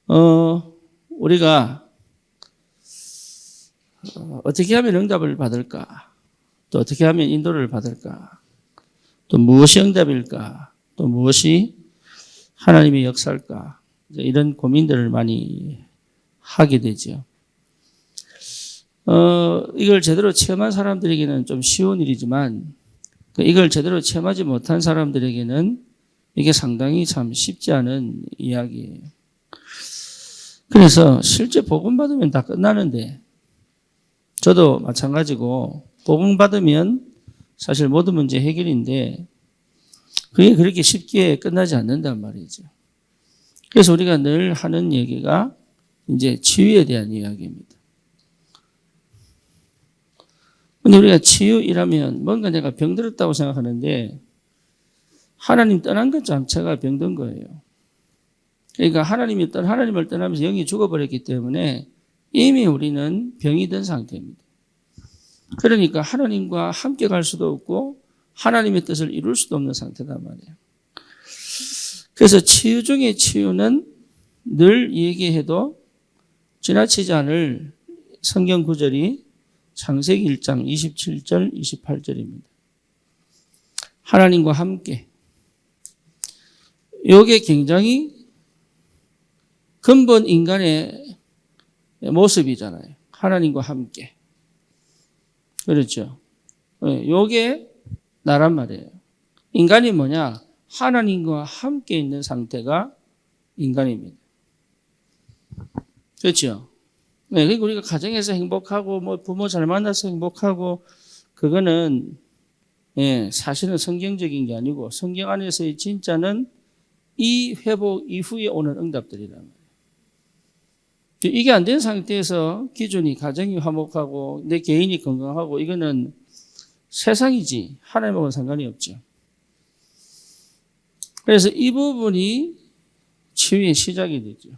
우리가 어떻게 하면 응답을 받을까? 또 어떻게 하면 인도를 받을까? 또 무엇이 응답일까? 또 무엇이 하나님의 역사일까? 이런 고민들을 많이 하게 되죠. 이걸 제대로 체험한 사람들에게는 좀 쉬운 일이지만, 이걸 제대로 체험하지 못한 사람들에게는 이게 상당히 참 쉽지 않은 이야기예요. 그래서 실제 복음 받으면 다 끝나는데, 저도 마찬가지고, 복음 받으면 사실 모든 문제 해결인데, 그게 그렇게 쉽게 끝나지 않는단 말이죠. 그래서 우리가 늘 하는 얘기가 이제 치유에 대한 이야기입니다. 근데 우리가 치유이라면 뭔가 내가 병들었다고 생각하는데 하나님 떠난 것 자체가 병든 거예요. 그러니까 하나님을 떠나면서 영이 죽어버렸기 때문에 이미 우리는 병이 든 상태입니다. 그러니까 하나님과 함께 갈 수도 없고 하나님의 뜻을 이룰 수도 없는 상태단 말이에요. 그래서 치유 중에 치유는 늘 얘기해도 지나치지 않을 성경 구절이 창세기 1장 27절, 28절입니다. 하나님과 함께. 이게 굉장히 근본 인간의 모습이잖아요. 하나님과 함께. 그렇죠. 이게 나란 말이에요. 인간이 뭐냐? 하나님과 함께 있는 상태가 인간입니다. 그렇죠. 네, 그리고 우리가 가정에서 행복하고, 부모 잘 만나서 행복하고, 그거는, 사실은 성경적인 게 아니고, 성경 안에서의 진짜는 이 회복 이후에 오는 응답들이란 말이에요. 이게 안 된 상태에서 기준이 가정이 화목하고, 내 개인이 건강하고, 이거는 세상이지, 하나님하고는 상관이 없죠. 그래서 이 부분이 치유의 시작이 되죠.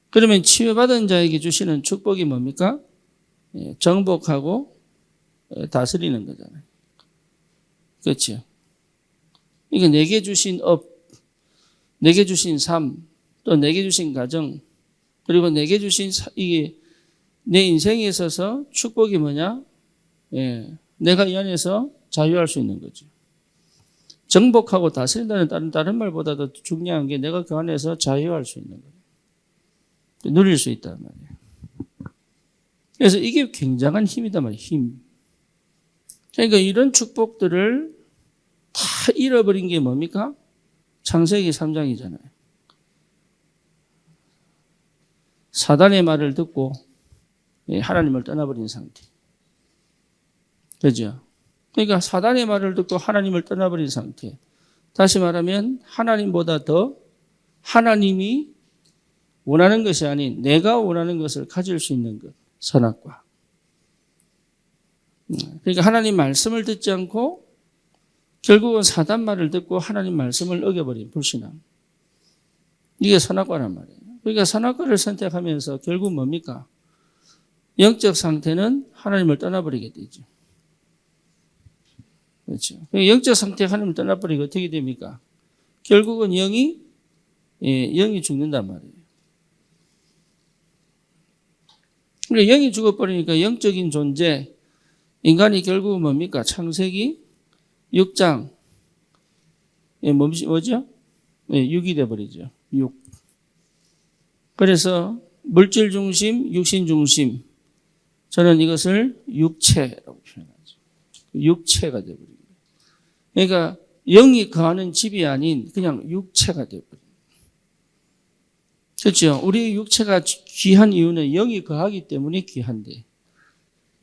그러면 치유받은 자에게 주시는 축복이 뭡니까? 정복하고 다스리는 거잖아요. 그렇죠? 이게 내게 주신 업, 내게 주신 삶, 또 내게 주신 가정, 그리고 내게 주신 이게 내 인생에 있어서 축복이 뭐냐? 내가 이 안에서 자유할 수 있는 거죠. 정복하고 다스린다는 다른 말보다도 중요한 게 내가 그 안에서 자유할 수 있는 거예요. 누릴 수 있단 말이에요. 그래서 이게 굉장한 힘이단 말이에요. 힘. 그러니까 이런 축복들을 다 잃어버린 게 뭡니까? 창세기 3장이잖아요. 사단의 말을 듣고 하나님을 떠나버린 상태. 그죠? 그러니까 사단의 말을 듣고 하나님을 떠나버린 상태. 다시 말하면 하나님보다 더 하나님이 원하는 것이 아닌 내가 원하는 것을 가질 수 있는 것, 선악과. 그러니까 하나님 말씀을 듣지 않고 결국은 사단 말을 듣고 하나님 말씀을 어겨버린 불신앙. 이게 선악과란 말이에요. 그러니까 선악과를 선택하면서 결국 뭡니까? 영적 상태는 하나님을 떠나버리게 되죠. 그렇죠. 영적 상태 하나님을 떠나버리고 어떻게 됩니까? 결국은 영이 죽는단 말이에요. 그러니까 영이 죽어버리니까 영적인 존재, 인간이 결국은 뭡니까? 창세기 6장, 뭐죠? 6이 돼버리죠. 6. 그래서 물질 중심, 육신 중심, 저는 이것을 육체라고 표현하죠. 육체가 돼버립니다. 그러니까 영이 거하는 집이 아닌 그냥 육체가 돼버립니다. 그렇죠? 우리 육체가 귀한 이유는 영이 거하기 때문에 귀한데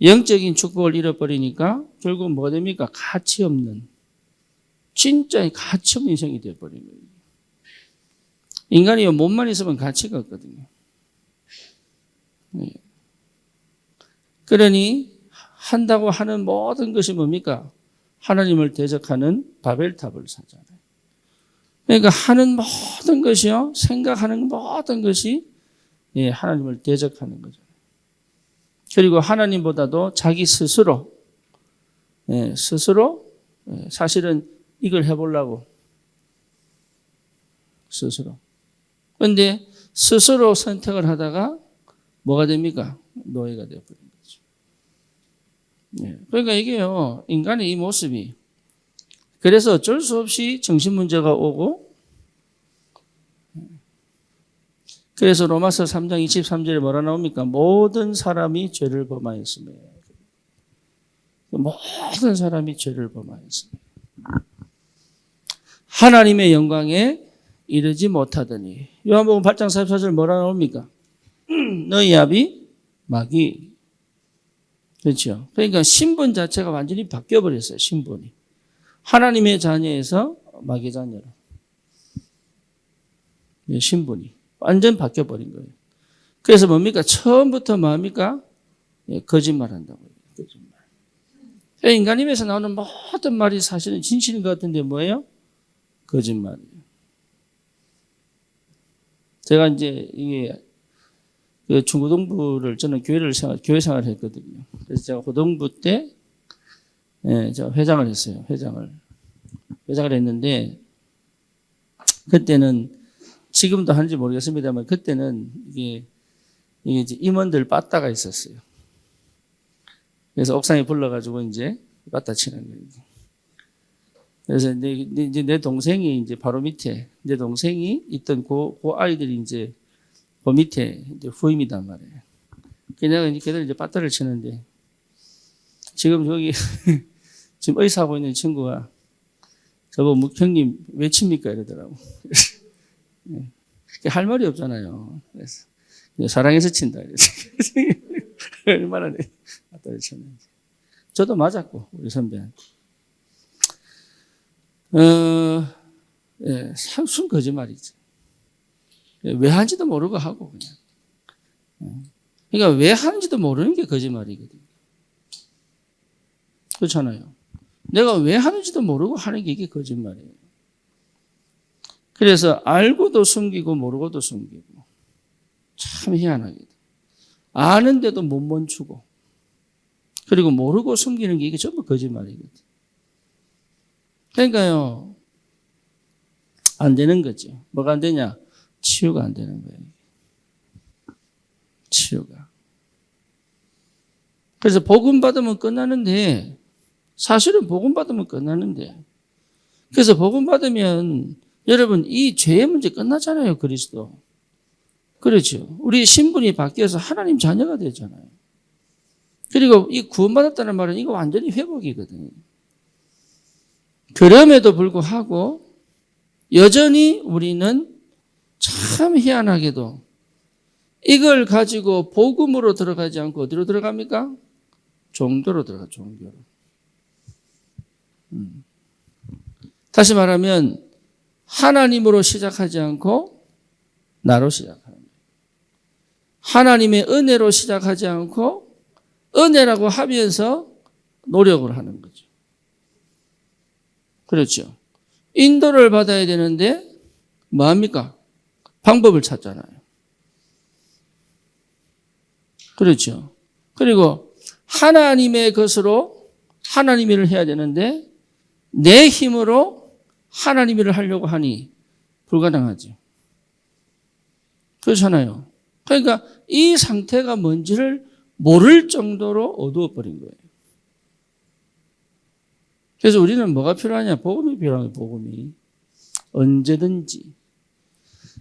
영적인 축복을 잃어버리니까 결국 뭐가 됩니까? 가치 없는, 진짜 가치 없는 인생이 되어버린 거예요. 인간이 몸만 있으면 가치가 없거든요. 그러니 한다고 하는 모든 것이 뭡니까? 하나님을 대적하는 바벨탑을 사잖아요. 그러니까 하는 모든 것이요, 생각하는 모든 것이 하나님을 대적하는 거죠. 그리고 하나님보다도 자기 스스로 사실은 이걸 해보려고 스스로. 그런데 스스로 선택을 하다가 뭐가 됩니까? 노예가 되어버린 거죠. 네. 그러니까 이게요, 인간의 이 모습이 그래서 어쩔 수 없이 정신문제가 오고, 그래서 로마서 3장 23절에 뭐라 나옵니까? 모든 사람이 죄를 범하였으며. 모든 사람이 죄를 범하였으며. 하나님의 영광에 이르지 못하더니. 요한복음 8장 44절 뭐라 나옵니까? 너희 아비 마귀. 그렇죠. 그러니까 신분 자체가 완전히 바뀌어버렸어요. 신분이. 하나님의 자녀에서 마귀 자녀로. 신분이 완전 바뀌어버린 거예요. 그래서 뭡니까? 처음부터 뭡니까? 거짓말한다고 해요. 거짓말. 인간 입에서 나오는 모든 말이 사실은 진실인 것 같은데 뭐예요? 거짓말이에요. 제가 이제 이게 중고등부를 저는 교회 생활을 했거든요. 그래서 제가 고등부 때 제가 회장을 했어요. 회장을 했는데 그때는 지금도 하는지 모르겠습니다만 그때는 이게 이제 임원들 빠따가 있었어요. 그래서 옥상에 불러가지고 이제 빠따 치는 거예요. 그래서 이제 내 동생이 이제 바로 밑에 내 동생이 있던 그 아이들이 이제 그 밑에 이제 후임이단 말이에요. 그래서 내가 걔들 이제 빠따를 치는데 지금 여기 지금 의사하고 있는 친구가 저보고 형님 왜 칩니까 이러더라고. 할 말이 없잖아요. 그래서 사랑해서 친다. 얼마나 빠따를 쳤는지. 저도 맞았고 우리 선배한테. 순 거짓말이지. 왜 하는지도 모르고 하고 그냥. 그러니까 왜 하는지도 모르는 게 거짓말이거든요. 그렇잖아요. 내가 왜 하는지도 모르고 하는 게 이게 거짓말이에요. 그래서 알고도 숨기고 모르고도 숨기고 참 희한하게 아는데도 못 멈추고 그리고 모르고 숨기는 게 이게 전부 거짓말이거든요. 그러니까요 안 되는 거죠. 뭐가 안 되냐? 치유가 안 되는 거예요. 치유가. 그래서 복음 받으면 끝나는데 사실은 복음 받으면 끝나는데 그래서 복음 받으면 여러분 이 죄의 문제 끝나잖아요. 그리스도. 그렇죠. 우리 신분이 바뀌어서 하나님 자녀가 되잖아요. 그리고 이 구원받았다는 말은 이거 완전히 회복이거든요. 그럼에도 불구하고 여전히 우리는 참 희한하게도 이걸 가지고 복음으로 들어가지 않고 어디로 들어갑니까? 종교로 들어가, 종교로. 다시 말하면 하나님으로 시작하지 않고 나로 시작하는 거예요. 하나님의 은혜로 시작하지 않고 은혜라고 하면서 노력을 하는 거죠. 그렇죠. 인도를 받아야 되는데 뭐합니까? 방법을 찾잖아요. 그렇죠. 그리고 하나님의 것으로 하나님 일을 해야 되는데 내 힘으로 하나님 일을 하려고 하니 불가능하죠. 그렇잖아요. 그러니까 이 상태가 뭔지를 모를 정도로 어두워버린 거예요. 그래서 우리는 뭐가 필요하냐? 복음이 필요한 거예요. 복음이. 언제든지.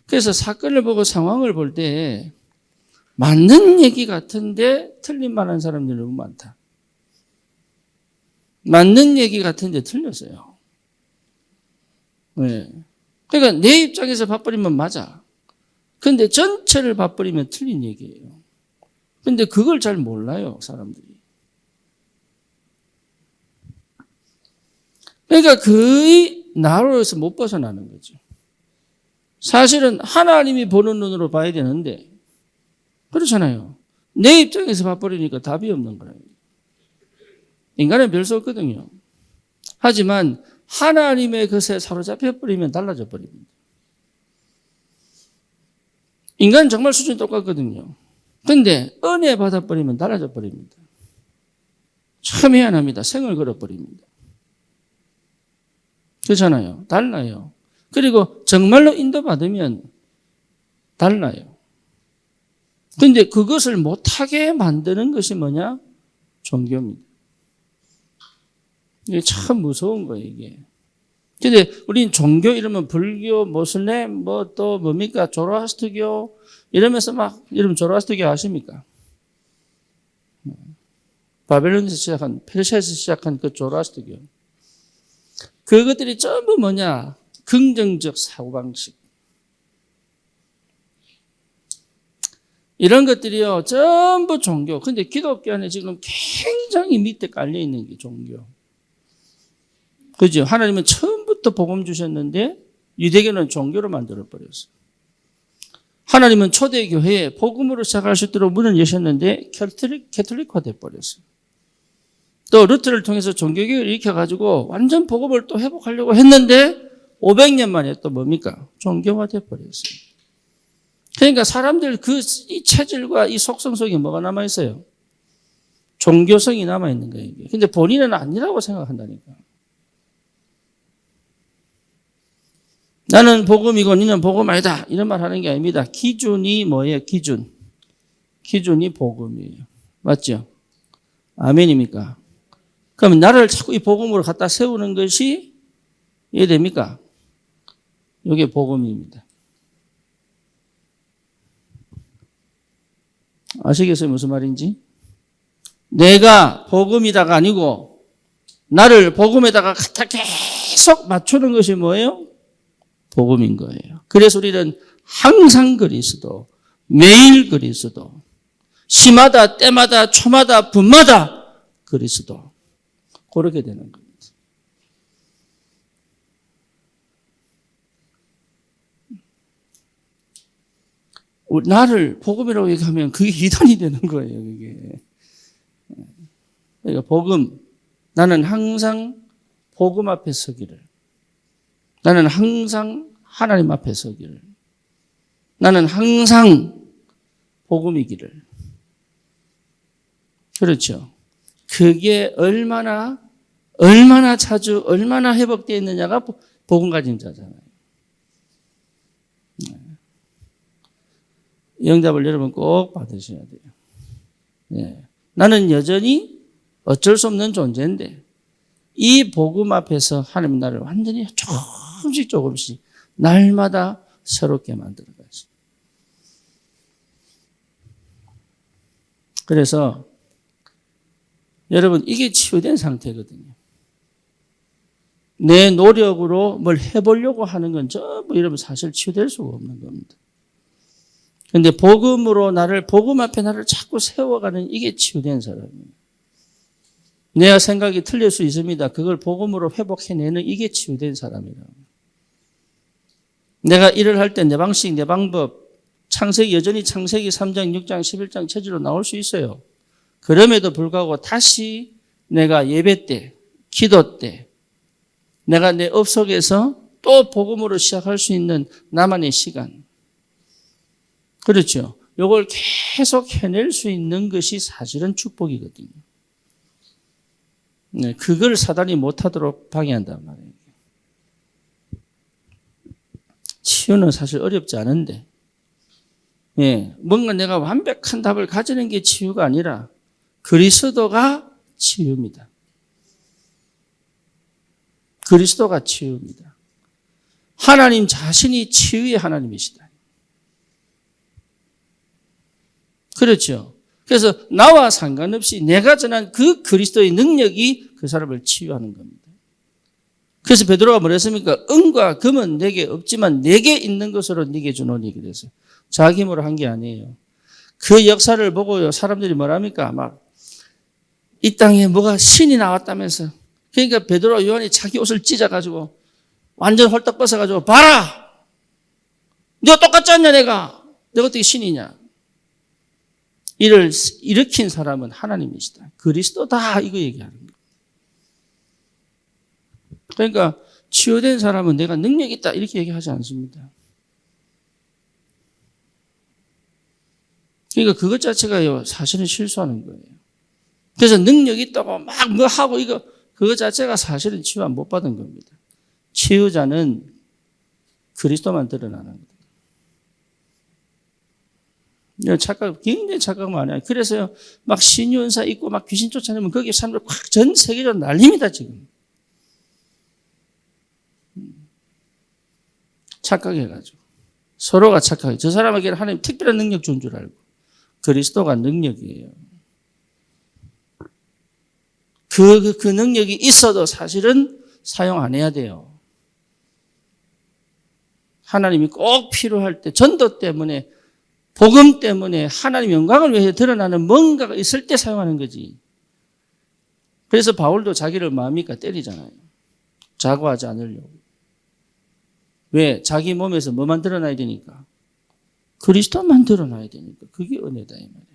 그래서 사건을 보고 상황을 볼 때 맞는 얘기 같은데 틀린 말 하는 사람들이 너무 많다. 맞는 얘기 같은데 틀렸어요. 네. 그러니까 내 입장에서 봐버리면 맞아. 근데 전체를 봐버리면 틀린 얘기예요. 근데 그걸 잘 몰라요, 사람들이. 그러니까 거의 나로에서 못 벗어나는 거죠. 사실은 하나님이 보는 눈으로 봐야 되는데 그렇잖아요. 내 입장에서 봐버리니까 답이 없는 거예요. 인간은 별 수 없거든요. 하지만 하나님의 것에 사로잡혀버리면 달라져 버립니다. 인간은 정말 수준이 똑같거든요. 근데 은혜 받아버리면 달라져 버립니다. 참 희한합니다. 생을 걸어버립니다. 그렇잖아요. 달라요. 그리고 정말로 인도받으면 달라요. 근데 그것을 못하게 만드는 것이 뭐냐? 종교입니다. 이게 참 무서운 거예요, 이게. 근데 우린 종교 이러면 불교, 모슬렘, 뭐 또 뭡니까? 조로아스터교 이러면서 막, 여러분 조로아스터교 아십니까? 바벨론에서 시작한, 페르시아에서 시작한 그 조로아스터교. 그것들이 전부 뭐냐? 긍정적 사고방식. 이런 것들이요, 전부 종교. 근데 기독교 안에 지금 굉장히 밑에 깔려있는 게 종교. 그죠? 하나님은 처음부터 복음 주셨는데, 유대교는 종교로 만들어버렸어요. 하나님은 초대교회에 복음으로 시작할 수 있도록 문을 여셨는데, 캐톨릭화 돼버렸어요. 또 루트를 통해서 종교개혁을 일으켜가지고 완전 복음을 또 회복하려고 했는데 500년 만에 또 뭡니까? 종교화 돼버렸어요. 그러니까 사람들 이 체질과 이 속성 속에 뭐가 남아있어요? 종교성이 남아있는 거예요. 근데 본인은 아니라고 생각한다니까. 나는 복음이고 니는 복음 아니다. 이런 말 하는 게 아닙니다. 기준이 뭐예요? 기준이 복음이에요. 맞죠? 아멘입니까? 그러면 나를 자꾸 이 복음으로 갖다 세우는 것이 이해됩니까? 이게 복음입니다. 아시겠어요? 무슨 말인지? 내가 복음이다가 아니고 나를 복음에다가 갖다 계속 맞추는 것이 뭐예요? 복음인 거예요. 그래서 우리는 항상 그리스도, 매일 그리스도, 시마다, 때마다, 초마다, 분마다 그리스도. 그렇게 되는 겁니다. 나를 복음이라고 얘기하면 그게 이단이 되는 거예요, 그게. 그러니까 복음, 나는 항상 복음 앞에 서기를. 나는 항상 하나님 앞에 서기를. 나는 항상 복음이기를. 그렇죠. 그게 얼마나 자주, 얼마나 회복되어 있느냐가 복음 가진 자잖아요. 이 응답을 여러분 꼭 받으셔야 돼요. 네. 나는 여전히 어쩔 수 없는 존재인데 이 복음 앞에서 하나님 나를 완전히 조금씩 날마다 새롭게 만들어가지. 그래서 여러분 이게 치유된 상태거든요. 내 노력으로 뭘 해보려고 하는 건 전부 여러분 사실 치유될 수가 없는 겁니다. 그런데 복음으로 복음 앞에 나를 자꾸 세워가는 이게 치유된 사람이에요. 내가 생각이 틀릴 수 있습니다. 그걸 복음으로 회복해내는 이게 치유된 사람이라고. 내가 일을 할 때 내 방식, 내 방법, 여전히 창세기 3장, 6장, 11장 체질로 나올 수 있어요. 그럼에도 불구하고 다시 내가 예배 때, 기도 때, 내가 내 업 속에서 또 복음으로 시작할 수 있는 나만의 시간. 그렇죠. 이걸 계속 해낼 수 있는 것이 사실은 축복이거든요. 네, 그걸 사단이 못하도록 방해한단 말이에요. 치유는 사실 어렵지 않은데, 예, 뭔가 내가 완벽한 답을 가지는 게 치유가 아니라 그리스도가 치유입니다. 그리스도가 치유입니다. 하나님 자신이 치유의 하나님이시다. 그렇죠. 그래서 나와 상관없이 내가 전한 그 그리스도의 능력이 그 사람을 치유하는 겁니다. 그래서 베드로가 뭐랬습니까? 은과 금은 내게 없지만 내게 있는 것으로 네게 주노니 그래서 자기 힘으로 한 게 아니에요. 그 역사를 보고요 사람들이 뭐랍니까? 막 이 땅에 뭐가 신이 나왔다면서. 그러니까 베드로와 요한이 자기 옷을 찢어가지고 완전 홀딱 벗어가지고 봐라! 네가 똑같지 않냐 내가? 내가 어떻게 신이냐? 이를 일으킨 사람은 하나님이시다. 그리스도다 이거 얘기하는 거예요. 그러니까 치유된 사람은 내가 능력이 있다 이렇게 얘기하지 않습니다. 그러니까 그것 자체가요 사실은 실수하는 거예요. 그래서 능력이 있다고 막 뭐 하고 그것 자체가 사실은 치유 안 못 받은 겁니다. 치유자는 그리스도만 드러나는 거예요. 굉장히 착각 많이 해요. 그래서 막 신유은사 있고 막 귀신 쫓아내면 거기에 사람들 확 전 세계적으로 난립니다, 지금. 착각해가지고. 서로가 착각해. 저 사람에게는 하나님 특별한 능력 준 줄 알고. 그리스도가 능력이에요. 그 능력이 있어도 사실은 사용 안 해야 돼요. 하나님이 꼭 필요할 때, 전도 때문에, 복음 때문에 하나님 영광을 위해 드러나는 뭔가가 있을 때 사용하는 거지. 그래서 바울도 자기를 마음이니까 때리잖아요. 자고하지 않으려고. 왜? 자기 몸에서 뭐만 드러나야 되니까? 그리스도만 드러나야 되니까. 그게 은혜다 이 말이에요.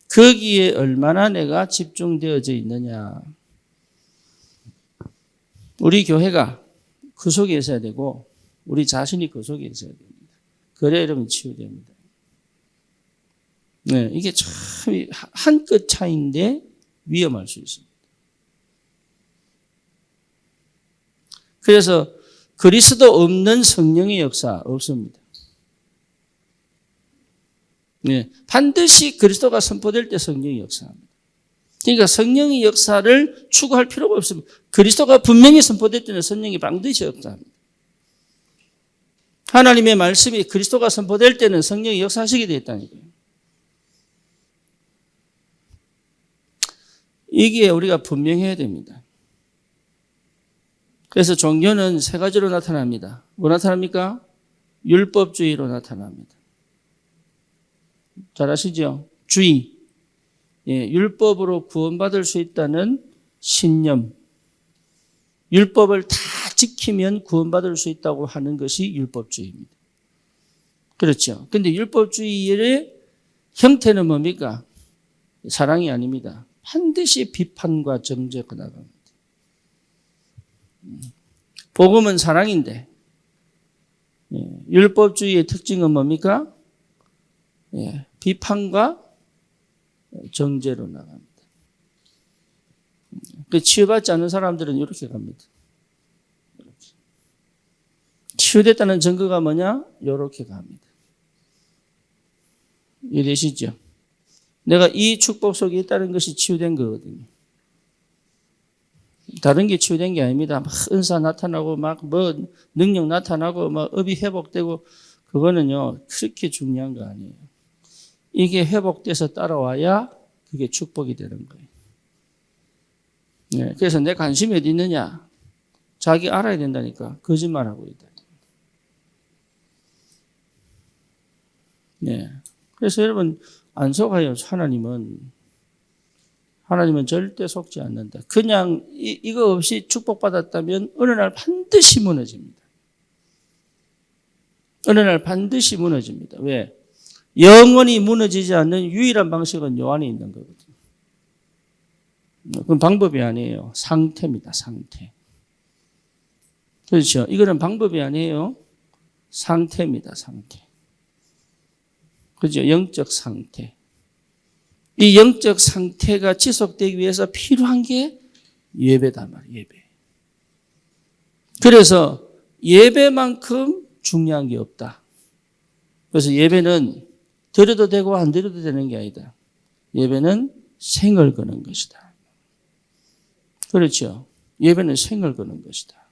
거기에 얼마나 내가 집중되어져 있느냐. 우리 교회가 그 속에 있어야 되고 우리 자신이 그 속에 있어야 됩니다. 그래야 여러분 치유됩니다. 네, 이게 참 한 끗 차이인데 위험할 수 있습니다. 그래서 그리스도 없는 성령의 역사 없습니다. 네, 반드시 그리스도가 선포될 때 성령의 역사합니다. 그러니까 성령의 역사를 추구할 필요가 없습니다. 그리스도가 분명히 선포될 때는 성령이 반드시 역사합니다. 하나님의 말씀이 그리스도가 선포될 때는 성령이 역사하시게 되어 있다니까요. 이게 우리가 분명해야 됩니다. 그래서 종교는 세 가지로 나타납니다. 뭐 나타납니까? 율법주의로 나타납니다. 잘 아시죠? 주의. 예, 율법으로 구원받을 수 있다는 신념. 율법을 다 지키면 구원받을 수 있다고 하는 것이 율법주의입니다. 그렇죠. 근데 율법주의의 형태는 뭡니까? 사랑이 아닙니다. 반드시 비판과 정죄가 나갑니다. 복음은 사랑인데, 율법주의의 특징은 뭡니까? 비판과 정죄로 나갑니다. 치유받지 않는 사람들은 이렇게 갑니다. 치유됐다는 증거가 뭐냐? 이렇게 갑니다. 이해되시죠? 내가 이 축복 속에 있다는 것이 치유된 거거든요. 다른 게 치유된 게 아닙니다. 막 은사 나타나고 막 뭐 능력 나타나고 막 업이 회복되고 그거는요 그렇게 중요한 거 아니에요. 이게 회복돼서 따라와야 그게 축복이 되는 거예요. 네, 그래서 내 관심이 어디 있느냐? 자기 알아야 된다니까. 거짓말하고 있다. 네. 그래서 여러분 안 속아요. 하나님은 절대 속지 않는다. 그냥 이거 없이 축복받았다면 어느 날 반드시 무너집니다. 어느 날 반드시 무너집니다. 왜? 영원히 무너지지 않는 유일한 방식은 요 안에 있는 거거든요. 그건 방법이 아니에요. 상태입니다. 상태. 그렇죠. 이거는 방법이 아니에요. 상태입니다. 상태. 그렇죠. 영적 상태. 이 영적 상태가 지속되기 위해서 필요한 게 예배다 말이에요. 예배. 그래서 예배만큼 중요한 게 없다. 그래서 예배는 드려도 되고 안 드려도 되는 게 아니다. 예배는 생을 거는 것이다. 그렇죠. 예배는 생을 거는 것이다.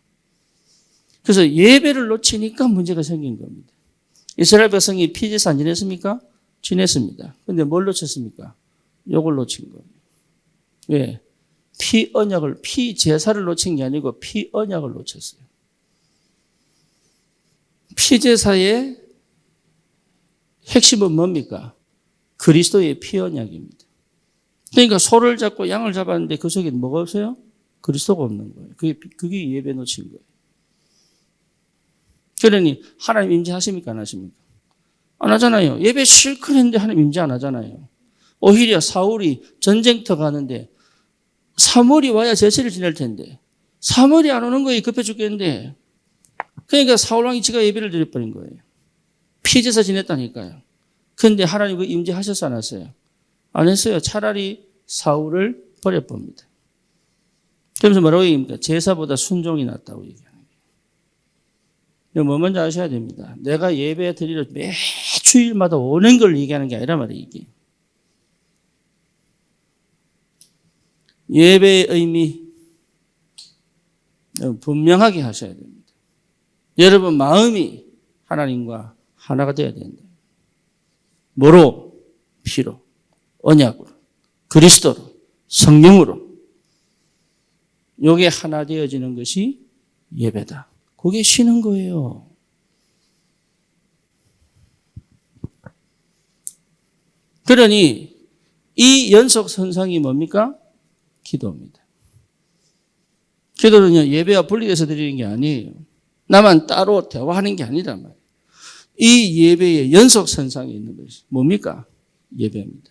그래서 예배를 놓치니까 문제가 생긴 겁니다. 이스라엘 백성이 피제사 안 지냈습니까? 지냈습니다. 그런데 뭘 놓쳤습니까? 요걸 놓친 거예요. 왜? 피제사를 놓친 게 아니고 피언약을 놓쳤어요. 피제사의 핵심은 뭡니까? 그리스도의 피언약입니다. 그러니까 소를 잡고 양을 잡았는데 그 속에 뭐가 없어요? 그리스도가 없는 거예요. 그게 예배 놓친 거예요. 그러니 하나님 임재하십니까? 안 하십니까? 안 하잖아요. 예배 실컷 했는데 하나님 임재 안 하잖아요. 오히려 사울이 전쟁터 가는데 사무엘이 와야 제사를 지낼 텐데 사무엘이 안 오는 거에 급해 죽겠는데 그러니까 사울왕이 지가 예배를 드려버린 거예요. 피제사 지냈다니까요. 그런데 하나님 그 임재하셨어 안 하셨어요? 안 했어요. 차라리 사울을 버려봅니다. 그러면서 뭐라고 얘기합니까? 제사보다 순종이 낫다고 얘기하는 거예요. 뭐 먼저 아셔야 됩니다. 내가 예배 드리러 매 주일마다 오는 걸 얘기하는 게 아니란 말이에요, 이게. 예배의 의미 분명하게 하셔야 됩니다. 여러분 마음이 하나님과 하나가 되어야 된다. 뭐로? 피로, 언약으로, 그리스도로, 성령으로. 요게 하나 되어지는 것이 예배다. 그게 쉬는 거예요. 그러니 이 연속선상이 뭡니까? 기도입니다. 기도는요, 예배와 분리돼서 드리는 게 아니에요. 나만 따로 대화하는 게 아니란 말이에요. 이 예배의 연속선상에 있는 것이 뭡니까? 예배입니다.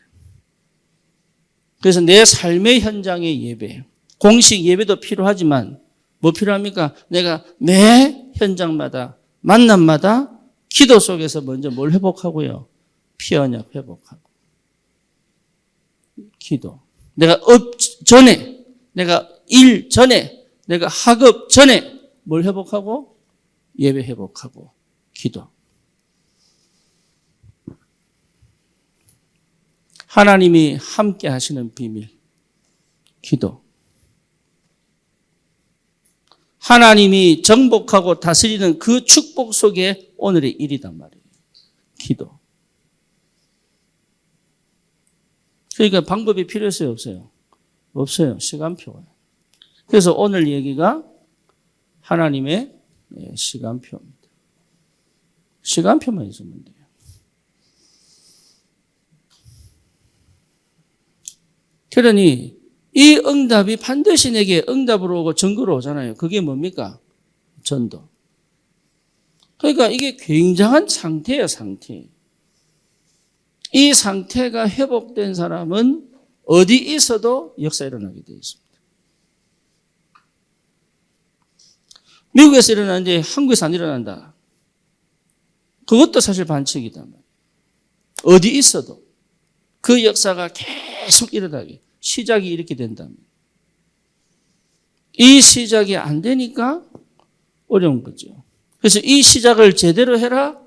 그래서 내 삶의 현장의 예배, 공식 예배도 필요하지만 뭐 필요합니까? 내가 매 현장마다 만남마다 기도 속에서 먼저 뭘 회복하고요? 피언약 회복하고 기도. 내가 업 전에, 내가 일 전에, 내가 학업 전에 뭘 회복하고? 예배 회복하고 기도. 하나님이 함께 하시는 비밀, 기도. 하나님이 정복하고 다스리는 그 축복 속에 오늘의 일이단 말이에요. 기도. 그러니까 방법이 필요했어요, 없어요? 없어요. 시간표가. 그래서 오늘 얘기가 하나님의 시간표입니다. 시간표만 있으면 돼요. 그러니 이 응답이 반드시 내게 응답으로 오고 증거로 오잖아요. 그게 뭡니까? 전도. 그러니까 이게 굉장한 상태예요, 상태. 이 상태가 회복된 사람은 어디 있어도 역사 일어나게 되어 있습니다. 미국에서 일어나는데 한국에서 안 일어난다. 그것도 사실 반칙이다. 어디 있어도 그 역사가 계속 일어나게. 시작이 이렇게 된다면. 이 시작이 안 되니까 어려운 거죠. 그래서 이 시작을 제대로 해라.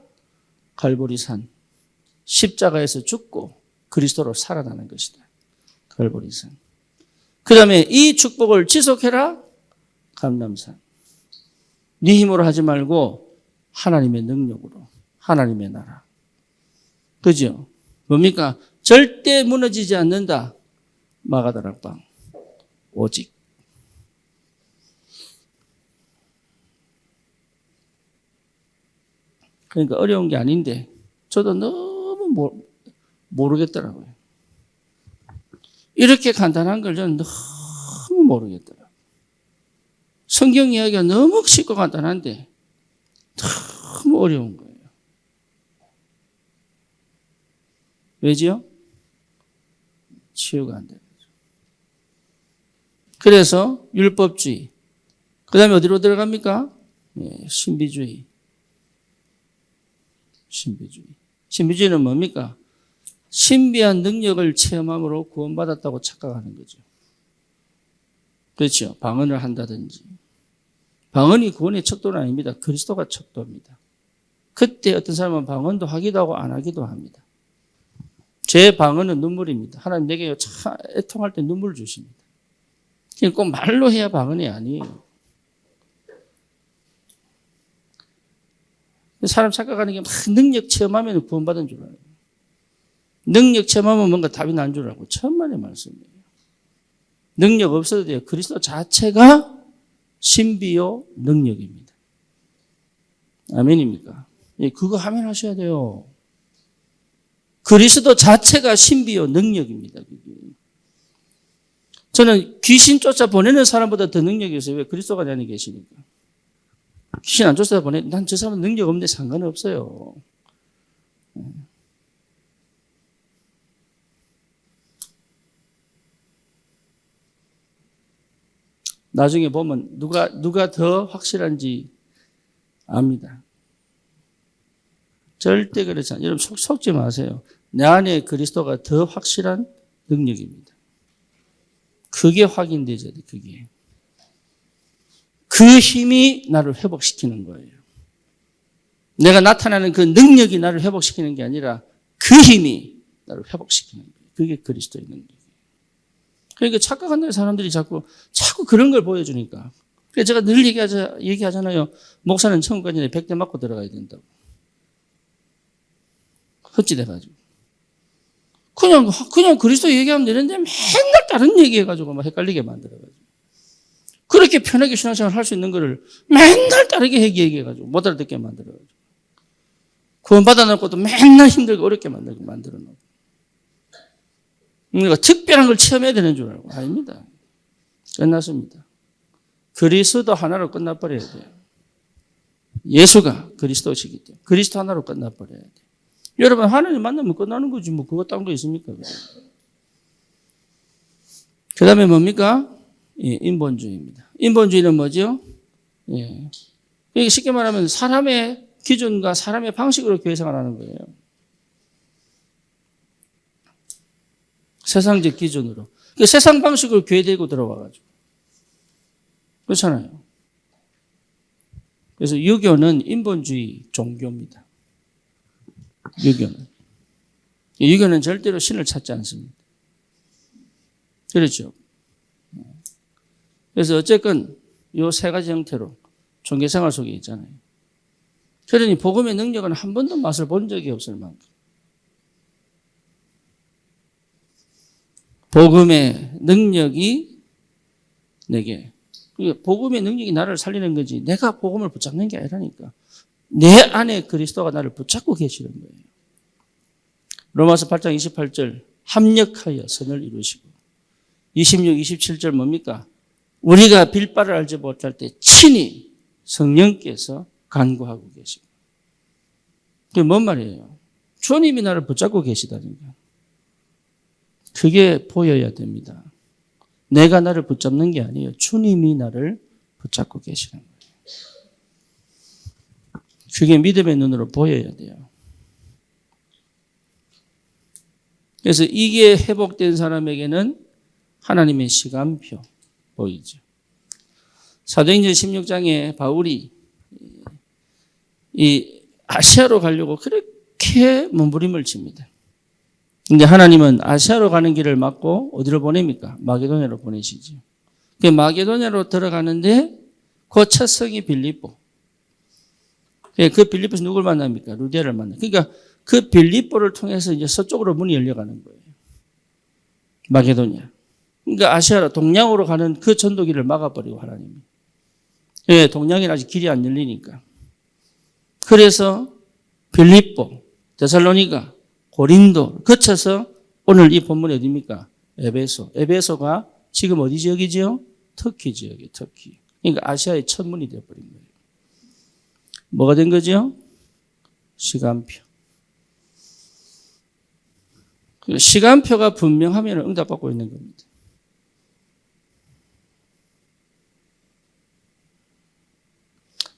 갈보리산. 십자가에서 죽고 그리스도로 살아나는 것이다. 갈보리산. 그 다음에 이 축복을 지속해라. 감람산. 네 힘으로 하지 말고 하나님의 능력으로. 하나님의 나라. 그죠? 뭡니까? 절대 무너지지 않는다. 마가다락방. 오직. 그러니까 어려운 게 아닌데 저도 너무 모르겠더라고요. 이렇게 간단한 걸 저는 너무 모르겠더라고요. 성경 이야기가 너무 쉽고 간단한데 너무 어려운 거예요. 왜지요? 치유가 안 되는 거죠. 그래서 율법주의. 그 다음에 어디로 들어갑니까? 신비주의. 신비주의. 신비주의는 뭡니까? 신비한 능력을 체험함으로 구원받았다고 착각하는 거죠. 그렇죠. 방언을 한다든지. 방언이 구원의 척도는 아닙니다. 그리스도가 척도입니다. 그때 어떤 사람은 방언도 하기도 하고 안 하기도 합니다. 제 방언은 눈물입니다. 하나님 내게 참 애통할 때 눈물 주십니다. 꼭 말로 해야 방언이 아니에요. 사람 착각하는 게 막 능력 체험하면 구원받은 줄 알아요. 능력 체험하면 뭔가 답이 난 줄 알고 천만의 말씀이에요. 능력 없어도 돼요. 그리스도 자체가 신비요 능력입니다. 아멘입니까? 예, 그거 하면 하셔야 돼요. 그리스도 자체가 신비요 능력입니다. 저는 귀신 쫓아 보내는 사람보다 더 능력이 있어요. 왜? 그리스도가 내 안에 계시니까. 귀신 안 쫓아 보내. 난 저 사람은 능력 없는데 상관없어요. 나중에 보면 누가 더 확실한지 압니다. 절대 그렇지 않아요. 여러분 속지 마세요. 내 안에 그리스도가 더 확실한 능력입니다. 그게 확인되죠. 그게. 그 힘이 나를 회복시키는 거예요. 내가 나타나는 그 능력이 나를 회복시키는 게 아니라 그 힘이 나를 회복시키는 거예요. 그게 그리스도의 능력이에요. 그러니까 착각하는 사람들이 자꾸 그런 걸 보여주니까. 그래서 제가 늘 얘기하잖아요. 목사는 천국 가기 전에 100대 맞고 들어가야 된다고. 헛짓해가지고. 그냥 그리스도 얘기하면 되는데 맨날 다른 얘기해가지고 막 헷갈리게 만들어가지고. 그렇게 편하게 신앙생활 할 수 있는 거를 맨날 다르게 얘기해가지고 못 알아듣게 만들어가지고. 구원 받아놓고도 맨날 힘들고 어렵게 만들어놓고. 우리가 특별한 걸 체험해야 되는 줄 알고. 아닙니다. 끝났습니다. 그리스도 하나로 끝나버려야 돼요. 예수가 그리스도시기 때문에. 그리스도 하나로 끝나버려야 돼요. 여러분, 하나님 만나면 끝나는 거지. 뭐, 그거 딴 거 있습니까? 그 다음에 뭡니까? 예, 인본주의입니다. 인본주의는 뭐죠? 예. 이게 쉽게 말하면 사람의 기준과 사람의 방식으로 교회 생활하는 거예요. 세상적 기준으로. 그러니까 세상 방식으로 교회 데리고 들어와가지고. 그렇잖아요. 그래서 유교는 인본주의 종교입니다. 유교는 절대로 신을 찾지 않습니다. 그렇죠. 그래서 어쨌건 이 세 가지 형태로 종교생활 속에 있잖아요. 그러니 복음의 능력은 한 번도 맛을 본 적이 없을 만큼. 복음의 능력이 내게, 복음의 능력이 나를 살리는 거지 내가 복음을 붙잡는 게 아니라니까. 내 안에 그리스도가 나를 붙잡고 계시는 거예요. 로마서 8장 28절 합력하여 선을 이루시고 26, 27절 뭡니까? 우리가 빌바를 알지 못할 때 친히 성령께서 간구하고 계시고. 그게 뭔 말이에요? 주님이 나를 붙잡고 계시다는 거예요. 그게 보여야 됩니다. 내가 나를 붙잡는 게 아니에요. 주님이 나를 붙잡고 계시는 거예요. 그게 믿음의 눈으로 보여야 돼요. 그래서 이게 회복된 사람에게는 하나님의 시간표 보이죠. 사도행전 16장에 바울이 이 아시아로 가려고 그렇게 몸부림을 칩니다. 근데 하나님은 아시아로 가는 길을 막고 어디로 보냅니까? 마게도냐로 보내시죠. 그 마게도냐로 들어가는데 그 첫 성이 빌립보. 그 빌립보에서 누굴 만납니까? 루디아를 만나. 그러니까 그 빌립보를 통해서 이제 서쪽으로 문이 열려가는 거예요. 마게도냐. 그러니까 아시아로 동양으로 가는 그 전도길을 막아버리고 하나님이. 예, 동양에는 아직 길이 안 열리니까. 그래서 빌립보, 데살로니가, 고린도 거쳐서 오늘 이 본문이 어디입니까? 에베소. 에베소가 지금 어디 지역이지요? 터키 지역이에요. 터키. 그러니까 아시아의 첫 문이 되어버린 거예요. 뭐가 된 거죠? 시간표. 시간표가 분명하면 응답받고 있는 겁니다.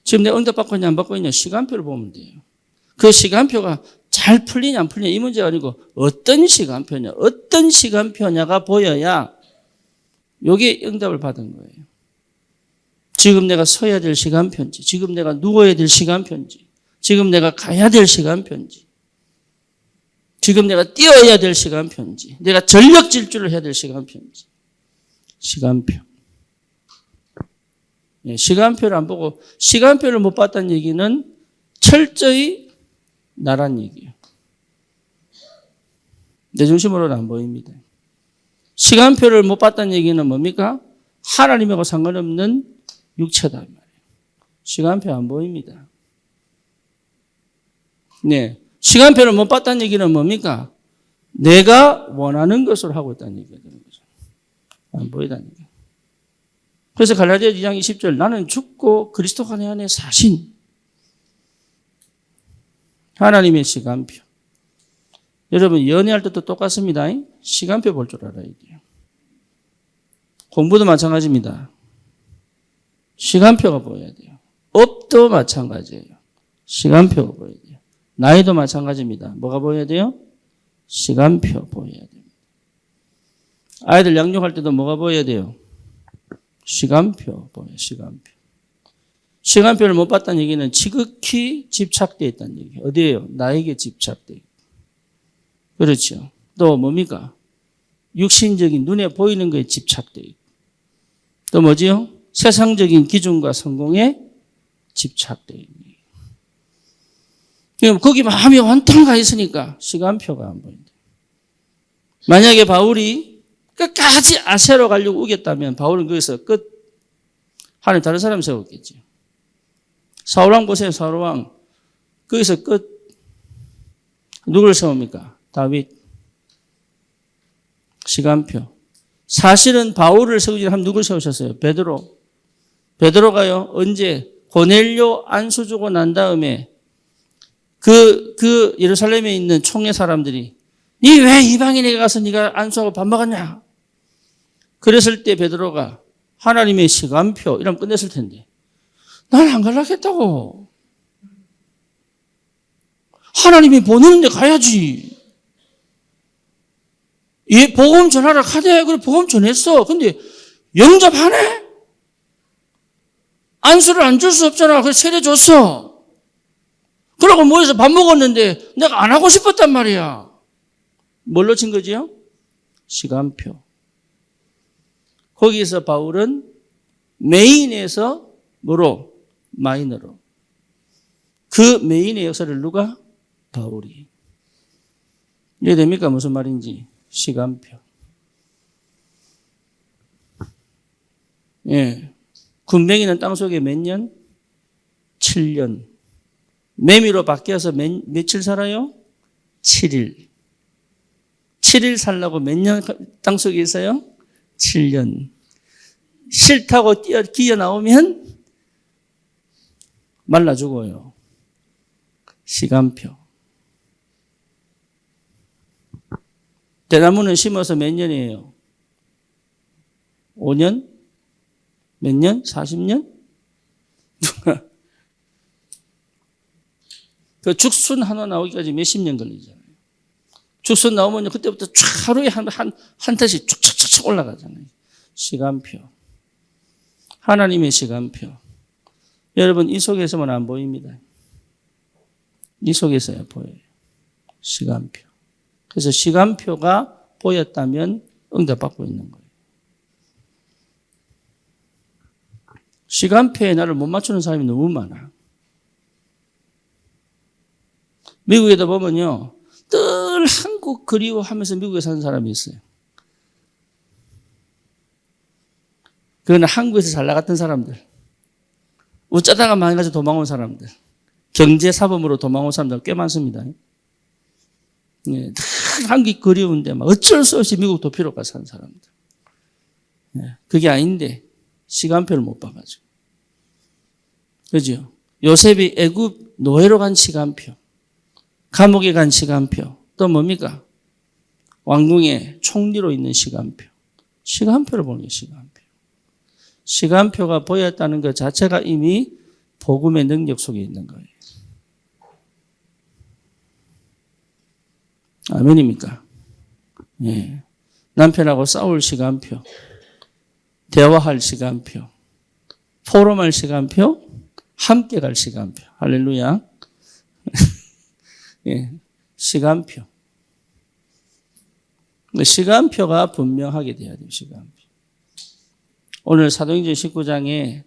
지금 내가 응답받고 있냐 안 받고 있냐 시간표를 보면 돼요. 그 시간표가 잘 풀리냐 안 풀리냐 이 문제가 아니고 어떤 시간표냐가 보여야 이게 응답을 받은 거예요. 지금 내가 서야 될 시간표인지, 지금 내가 누워야 될 시간표인지, 지금 내가 가야 될 시간표인지, 지금 내가 뛰어야 될 시간표인지, 내가 전력 질주를 해야 될 시간표인지. 시간표. 시간표를 안 보고 시간표를 못 봤다는 얘기는 철저히 나란 얘기예요. 내 중심으로는 안 보입니다. 시간표를 못 봤다는 얘기는 뭡니까? 하나님하고 상관없는 육체다 말이에요. 시간표 안 보입니다. 네, 시간표를 못 봤다는 얘기는 뭡니까? 내가 원하는 것을 하고 있다는 얘기가 되는 거죠. 안 보이다는 얘기. 그래서 갈라디아 2장 20절 나는 죽고 그리스도가 내 안에 사신 하나님의 시간표. 여러분 연애할 때도 똑같습니다. 시간표 볼 줄 알아야 돼요. 공부도 마찬가지입니다. 시간표가 보여야 돼요. 업도 마찬가지예요. 시간표가 보여야 돼요. 나이도 마찬가지입니다. 뭐가 보여야 돼요? 시간표 보여야 됩니다. 아이들 양육할 때도 뭐가 보여야 돼요? 시간표 보여요. 시간표. 시간표를 못 봤다는 얘기는 지극히 집착되어 있다는 얘기예요. 어디에요? 나에게 집착되어 있다. 그렇죠. 또 뭡니까? 육신적인 눈에 보이는 거에 집착되어 있고. 또 뭐지요? 세상적인 기준과 성공에 집착되어 있는 거예요. 거기 마음이 온통 가 있으니까 시간표가 안 보인다. 만약에 바울이 끝까지 아시아로 가려고 우겼다면 바울은 거기서 끝. 하나님 다른 사람 세웠겠지. 사울왕 보세요. 사울왕. 거기서 끝. 누구를 세웁니까? 다윗. 시간표. 사실은 바울을 세우지 않으면 누굴 세우셨어요? 베드로. 베드로가요. 언제? 고넬료 안수 주고 난 다음에 그 예루살렘에 있는 총회 사람들이 니 왜 이방인에게 가서 네가 안수하고 밥 먹었냐? 그랬을 때 베드로가 하나님의 시간표 이러면 끝냈을 텐데 난 안 갈라겠다고. 하나님이 보내는데 가야지. 예, 복음 전하라 카대. 그래, 복음 전했어. 근데 영접하네? 안수를 안 줄 수 없잖아. 그래서 세례 줬어. 그러고 모여서 밥 먹었는데 내가 안 하고 싶었단 말이야. 뭘로 친 거지요? 시간표. 거기서 바울은 메인에서 뭐로? 마이너로. 그 메인의 역사를 누가? 바울이. 이해됩니까? 무슨 말인지. 시간표. 예. 군뱅이는 땅속에 몇 년? 7년. 매미로 바뀌어서 며칠 살아요? 7일. 7일 살라고 몇 년 땅속에 있어요? 7년. 싫다고 기어 나오면 말라 죽어요. 시간표. 대나무는 심어서 몇 년이에요? 5년? 몇 년? 40년? 그 죽순 하나 나오기까지 몇십 년 걸리잖아요. 죽순 나오면 그때부터 하루에 한 탓이 쭉쭉쭉 올라가잖아요. 시간표. 하나님의 시간표. 여러분, 이 속에서만 안 보입니다. 이 속에서야 보여요. 시간표. 그래서 시간표가 보였다면 응답받고 있는 거예요. 시간표에 나를 못 맞추는 사람이 너무 많아. 미국에도 보면요. 늘 한국 그리워하면서 미국에 사는 사람이 있어요. 그건 한국에서 잘 나갔던 사람들. 어쩌다가 망해가지고 도망온 사람들. 경제사범으로 도망온 사람들 꽤 많습니다. 네, 한국이 그리운데 막 어쩔 수 없이 미국 도피로 가서 사는 사람들. 네, 그게 아닌데 시간표를 못 봐가지고. 그죠? 요셉이 애굽 노예로 간 시간표. 감옥에 간 시간표. 또 뭡니까? 왕궁에 총리로 있는 시간표. 시간표를 보는 게 시간표. 시간표가 보였다는 것 자체가 이미 복음의 능력 속에 있는 거예요. 아멘입니까? 예. 남편하고 싸울 시간표, 대화할 시간표, 포럼할 시간표, 함께 갈 시간표. 할렐루야. 예. 시간표. 시간표가 분명하게 돼야 돼요. 시간표. 오늘 사도행전 19장에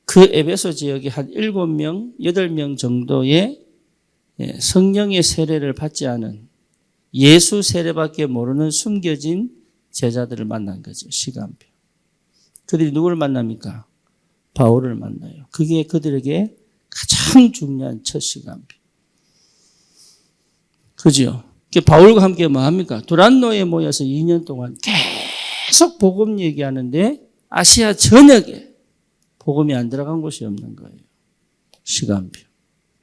그 에베소 지역에 한 7명, 8명 정도의 성령의 세례를 받지 않은 예수 세례밖에 모르는 숨겨진 제자들을 만난 거죠. 시간표. 그들이 누구를 만납니까? 바울을 만나요. 그게 그들에게 가장 중요한 첫 시간표. 그죠? 바울과 함께 뭐 합니까? 두란노에 모여서 2년 동안 계속 복음 얘기하는데 아시아 전역에 복음이 안 들어간 곳이 없는 거예요. 시간표.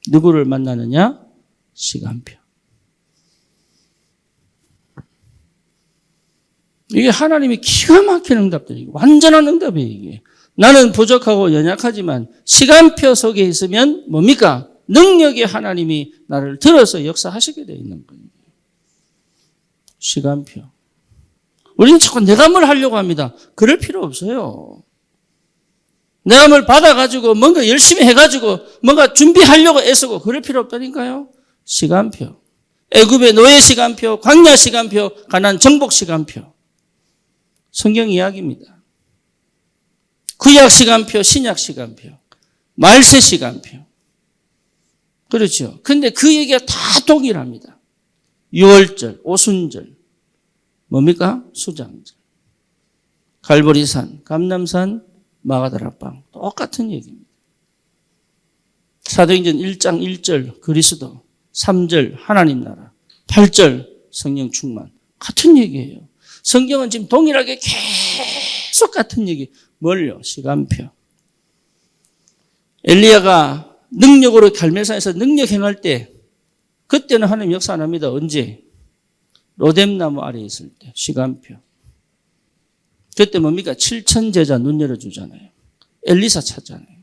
누구를 만나느냐? 시간표. 이게 하나님이 기가 막힌 응답들이고 완전한 응답이에요. 이게. 나는 부족하고 연약하지만 시간표 속에 있으면 뭡니까? 능력의 하나님이 나를 들어서 역사하시게 되어 있는 거예요. 시간표. 우리는 자꾸 내가 뭘 하려고 합니다. 그럴 필요 없어요. 내가 뭘 받아가지고 뭔가 열심히 해가지고 뭔가 준비하려고 애쓰고 그럴 필요 없다니까요. 시간표. 애굽의 노예 시간표, 광야 시간표, 가나안 정복 시간표. 성경 이야기입니다. 구약 시간표, 신약 시간표, 말세 시간표. 그렇죠. 근데 그 얘기가 다 동일합니다. 유월절, 오순절, 뭡니까? 수장절. 갈보리산, 감람산, 마가다락방. 똑같은 얘기입니다. 사도행전 1장 1절 그리스도, 3절 하나님 나라, 8절 성령 충만. 같은 얘기예요. 성경은 지금 동일하게 계속 같은 얘기. 뭘요? 시간표. 엘리야가 능력으로 갈멜산에서 능력 행할 때 그때는 하나님 역사 안 합니다. 언제? 로뎀나무 아래에 있을 때. 시간표. 그때 뭡니까? 7천 제자 눈 열어주잖아요. 엘리사 찾잖아요.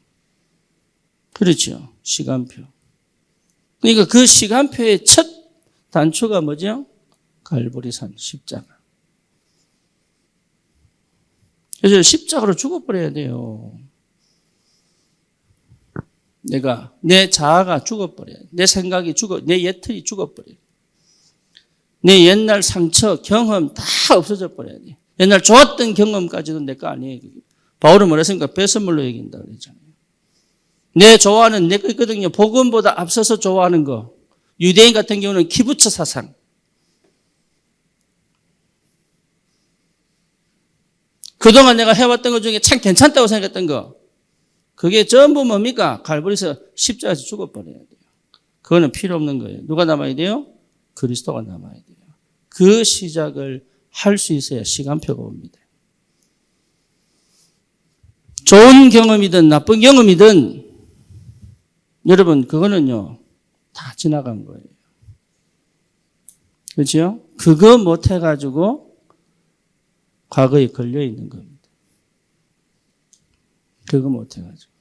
그렇죠. 시간표. 그러니까 그 시간표의 첫 단초가 뭐죠? 갈보리산 십자가. 그래서 십자가로 죽어버려야 돼요. 내 자아가 죽어버려야 돼. 내 생각이 내 예틀이 죽어버려야 돼. 내 옛날 상처, 경험 다 없어져 버려야 돼. 옛날 좋았던 경험까지도 내 거 아니에요. 바울은 뭐라 했습니까? 배선물로 여긴다 그랬잖아요. 내 좋아하는 내 거거든요. 복음보다 앞서서 좋아하는 거. 유대인 같은 경우는 키부츠 사상. 그동안 내가 해왔던 것 중에 참 괜찮다고 생각했던 거. 그게 전부 뭡니까? 갈보리에서 십자가에서 죽어버려야 돼요. 그거는 필요 없는 거예요. 누가 남아야 돼요? 그리스도가 남아야 돼요. 그 시작을 할 수 있어야 시간표가 옵니다. 좋은 경험이든 나쁜 경험이든 여러분 그거는요 다 지나간 거예요. 그렇죠? 그거 못 해가지고 과거에 걸려 있는 겁니다. 그거 못 해가지고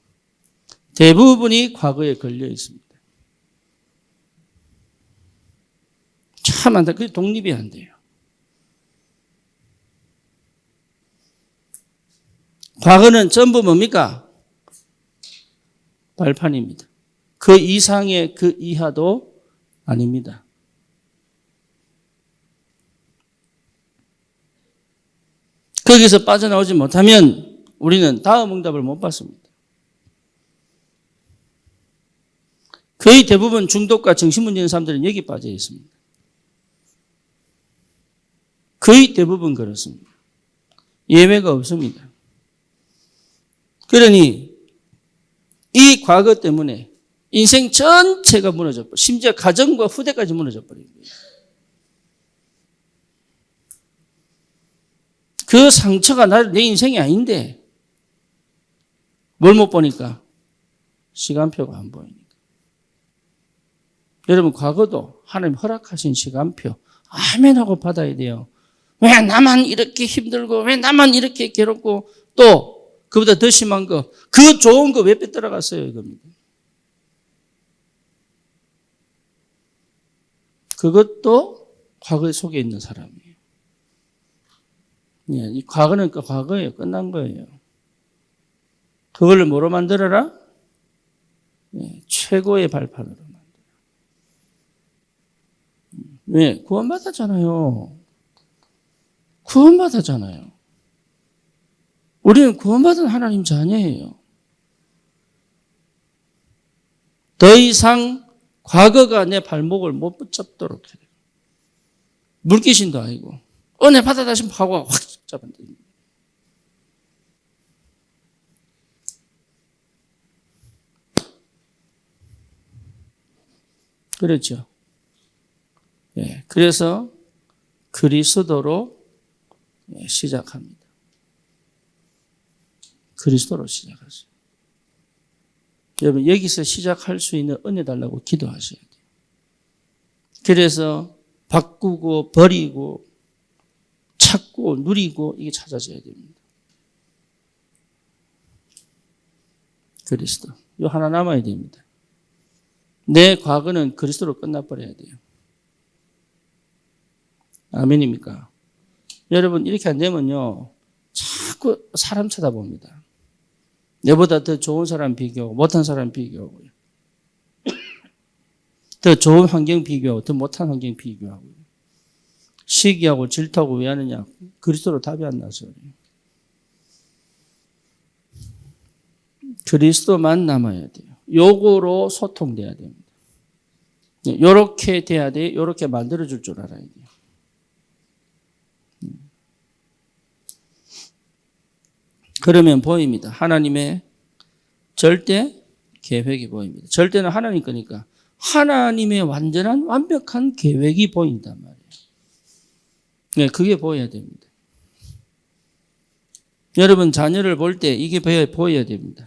대부분이 과거에 걸려 있습니다. 참 많다. 그게 독립이 안 돼요. 과거는 전부 뭡니까? 발판입니다. 그 이상의 그 이하도 아닙니다. 거기서 빠져나오지 못하면 우리는 다음 응답을 못 받습니다. 거의 대부분 중독과 정신문제 있는 사람들은 여기 빠져 있습니다. 거의 대부분 그렇습니다. 예외가 없습니다. 그러니 이 과거 때문에 인생 전체가 무너져버려. 심지어 가정과 후대까지 무너져버린 거예요. 그 상처가 내 인생이 아닌데 뭘 못 보니까? 시간표가 안 보이니까. 여러분 과거도 하나님 허락하신 시간표 아멘 하고 받아야 돼요. 왜 나만 이렇게 힘들고 왜 나만 이렇게 괴롭고 또 그보다 더 심한 거, 그 좋은 거 왜 빼들어갔어요 이겁니다. 그것도 과거 속에 있는 사람이에요. 예, 이 과거는 과거예요. 끝난 거예요. 그걸 뭐로 만들어라? 예, 최고의 발판으로 만들어라. 왜? 구원받았잖아요. 구원받았잖아요. 우리는 구원받은 하나님 자녀예요. 더 이상 과거가 내 발목을 못 붙잡도록 해요. 물귀신도 아니고 은혜 받아다신 파고가 확 잡아들입니다. 그렇죠. 예, 그래서 그리스도로 시작합니다. 그리스도로 시작하세요. 여러분 여기서 시작할 수 있는 은혜 달라고 기도하셔야 돼요. 그래서 바꾸고 버리고 찾고 누리고 이게 찾아져야 됩니다. 그리스도. 이거 하나 남아야 됩니다. 내 과거는 그리스도로 끝나버려야 돼요. 아멘입니까? 여러분 이렇게 안 되면요 자꾸 사람 쳐다봅니다. 내보다 더 좋은 사람 비교하고 못한 사람 비교하고요. 더 좋은 환경 비교하고 더 못한 환경 비교하고요. 시기하고 질투하고 왜 하느냐? 그리스도로 답이 안 나서 그래요. 그리스도만 남아야 돼요. 요거로 소통돼야 됩니다. 요렇게 돼야 돼. 요렇게 만들어줄 줄 알아야 돼요. 그러면 보입니다. 하나님의 절대 계획이 보입니다. 절대는 하나님 거니까 하나님의 완전한 완벽한 계획이 보인단 말이에요. 네, 그게 보여야 됩니다. 여러분 자녀를 볼 때 이게 보여야 됩니다.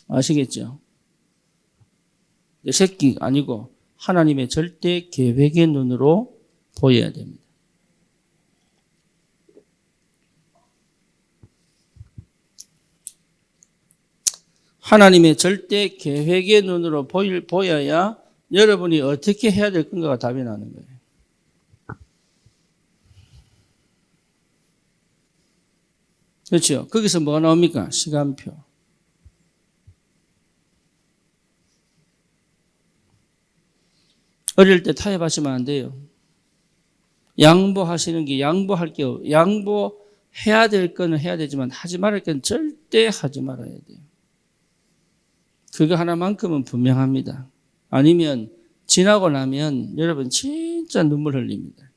아시겠죠? 내 새끼 아니고 하나님의 절대 계획의 눈으로 보여야 됩니다. 하나님의 절대 계획의 눈으로 보여야 여러분이 어떻게 해야 될 건가가 답이 나는 거예요. 그렇죠? 거기서 뭐가 나옵니까? 시간표. 어릴 때 타협하시면 안 돼요. 양보하시는 게 양보해야 될 거는 해야 되지만 하지 말을 건 절대 하지 말아야 돼요. 그거 하나만큼은 분명합니다. 아니면 지나고 나면 여러분 진짜 눈물 흘립니다.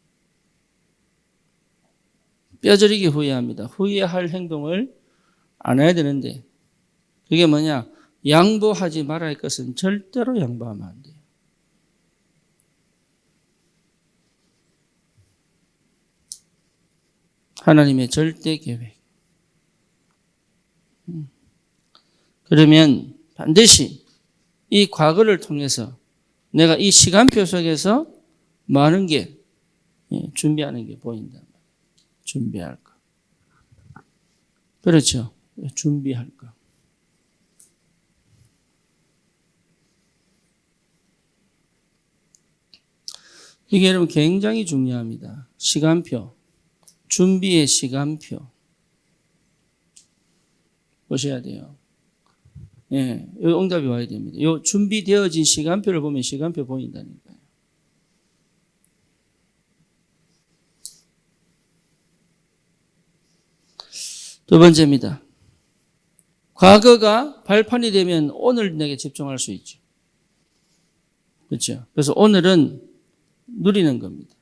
뼈저리게 후회합니다. 후회할 행동을 안 해야 되는데 그게 뭐냐? 양보하지 말아야 할 것은 절대로 양보하면 안 돼요. 하나님의 절대 계획. 그러면 반드시 이 과거를 통해서 내가 이 시간표 속에서 많은 게 준비하는 게 보인다. 준비할 거. 그렇죠. 준비할 거. 이게 여러분 굉장히 중요합니다. 시간표. 준비의 시간표. 보셔야 돼요. 예, 이 응답이 와야 됩니다. 요 준비되어진 시간표를 보면 시간표 보인다니까요. 두 번째입니다. 과거가 발판이 되면 오늘 내게 집중할 수 있죠. 그렇죠. 그래서 오늘은 누리는 겁니다.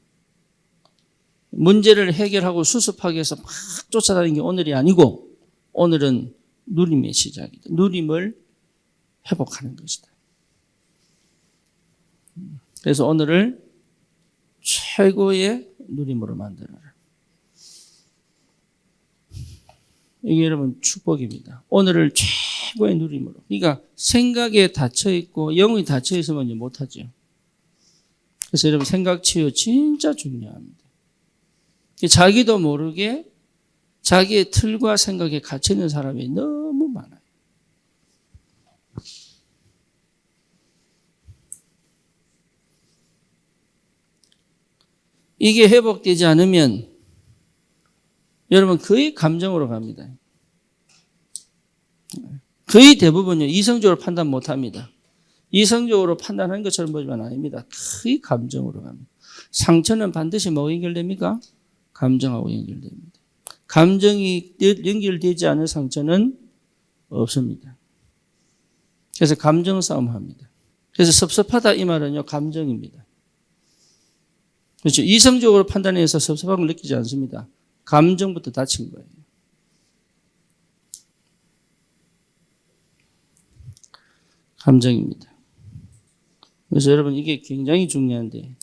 문제를 해결하고 수습하기 위해서 막 쫓아다니는 게 오늘이 아니고 오늘은 누림의 시작이다. 누림을 회복하는 것이다. 그래서 오늘을 최고의 누림으로 만들어라. 이게 여러분 축복입니다. 오늘을 최고의 누림으로. 그러니까 생각에 닫혀있고 영이 닫혀있으면 못하죠. 그래서 여러분 생각 치유 진짜 중요합니다. 자기도 모르게 자기의 틀과 생각에 갇혀있는 사람이 너무 많아요. 이게 회복되지 않으면 여러분 거의 감정으로 갑니다. 거의 대부분요 이성적으로 판단 못합니다. 이성적으로 판단하는 것처럼 보지만 아닙니다. 거의 감정으로 갑니다. 상처는 반드시 뭐가 연결됩니까? 감정하고 연결됩니다. 감정이 연결되지 않은 상처는 없습니다. 그래서 감정 싸움합니다. 그래서 섭섭하다 이 말은요 감정입니다. 그렇죠. 이성적으로 판단해서 섭섭함을 느끼지 않습니다. 감정부터 다친 거예요. 감정입니다. 그래서 여러분 이게 굉장히 중요한데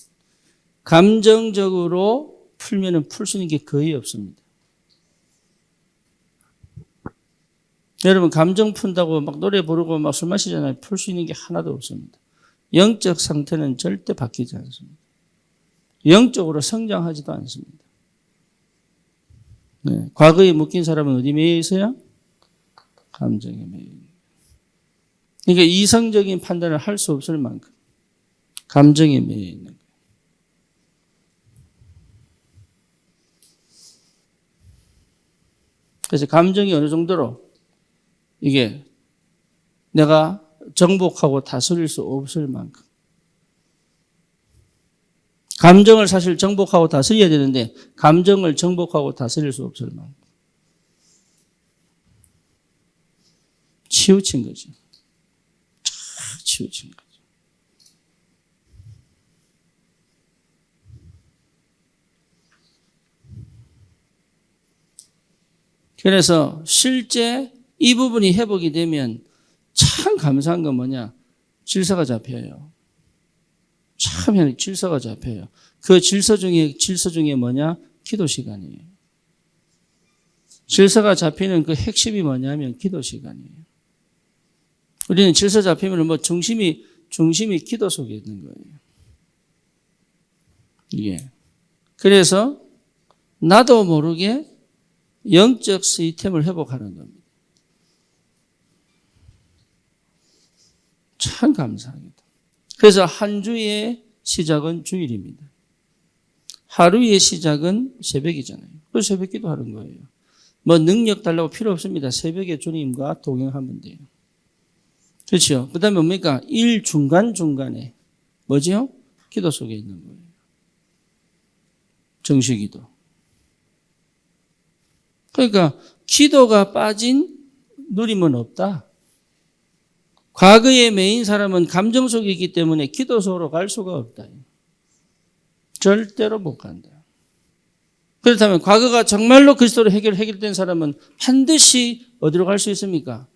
감정적으로 풀면은 풀 수 있는 게 거의 없습니다. 여러분 감정 푼다고 막 노래 부르고 막 술 마시잖아요. 풀 수 있는 게 하나도 없습니다. 영적 상태는 절대 바뀌지 않습니다. 영적으로 성장하지도 않습니다. 네. 과거에 묶인 사람은 어디 매여 있어요? 감정에 매여 있는 거예요. 그러니까 이성적인 판단을 할 수 없을 만큼 감정에 매여 있는 거예요. 그래서 감정이 어느 정도로 이게 내가 정복하고 다스릴 수 없을 만큼. 감정을 사실 정복하고 다스려야 되는데 감정을 정복하고 다스릴 수 없을 만큼. 치우친 거죠. 치우친 거죠. 그래서 실제 이 부분이 회복이 되면 참 감사한 건 뭐냐? 질서가 잡혀요. 참 질서가 잡혀요. 그 질서 중에 뭐냐? 기도 시간이에요. 질서가 잡히는 그 핵심이 뭐냐면 기도 시간이에요. 우리는 질서 잡히면 뭐 중심이 기도 속에 있는 거예요. 이게. 그래서 나도 모르게 영적 시스템을 회복하는 겁니다. 참 감사합니다. 그래서 한 주의 시작은 주일입니다. 하루의 시작은 새벽이잖아요. 그래서 새벽 기도하는 거예요. 뭐 능력 달라고 필요 없습니다. 새벽에 주님과 동행하면 돼요. 그렇죠. 그 다음에 뭡니까? 일 중간중간에 뭐지요? 기도 속에 있는 거예요. 정시기도. 그러니까 기도가 빠진 누림은 없다. 과거에 매인 사람은 감정 속에 있기 때문에 기도 속으로 갈 수가 없다. 절대로 못 간다. 그렇다면 과거가 정말로 그리스도로 해결된 사람은 반드시 어디로 갈 수 있습니까?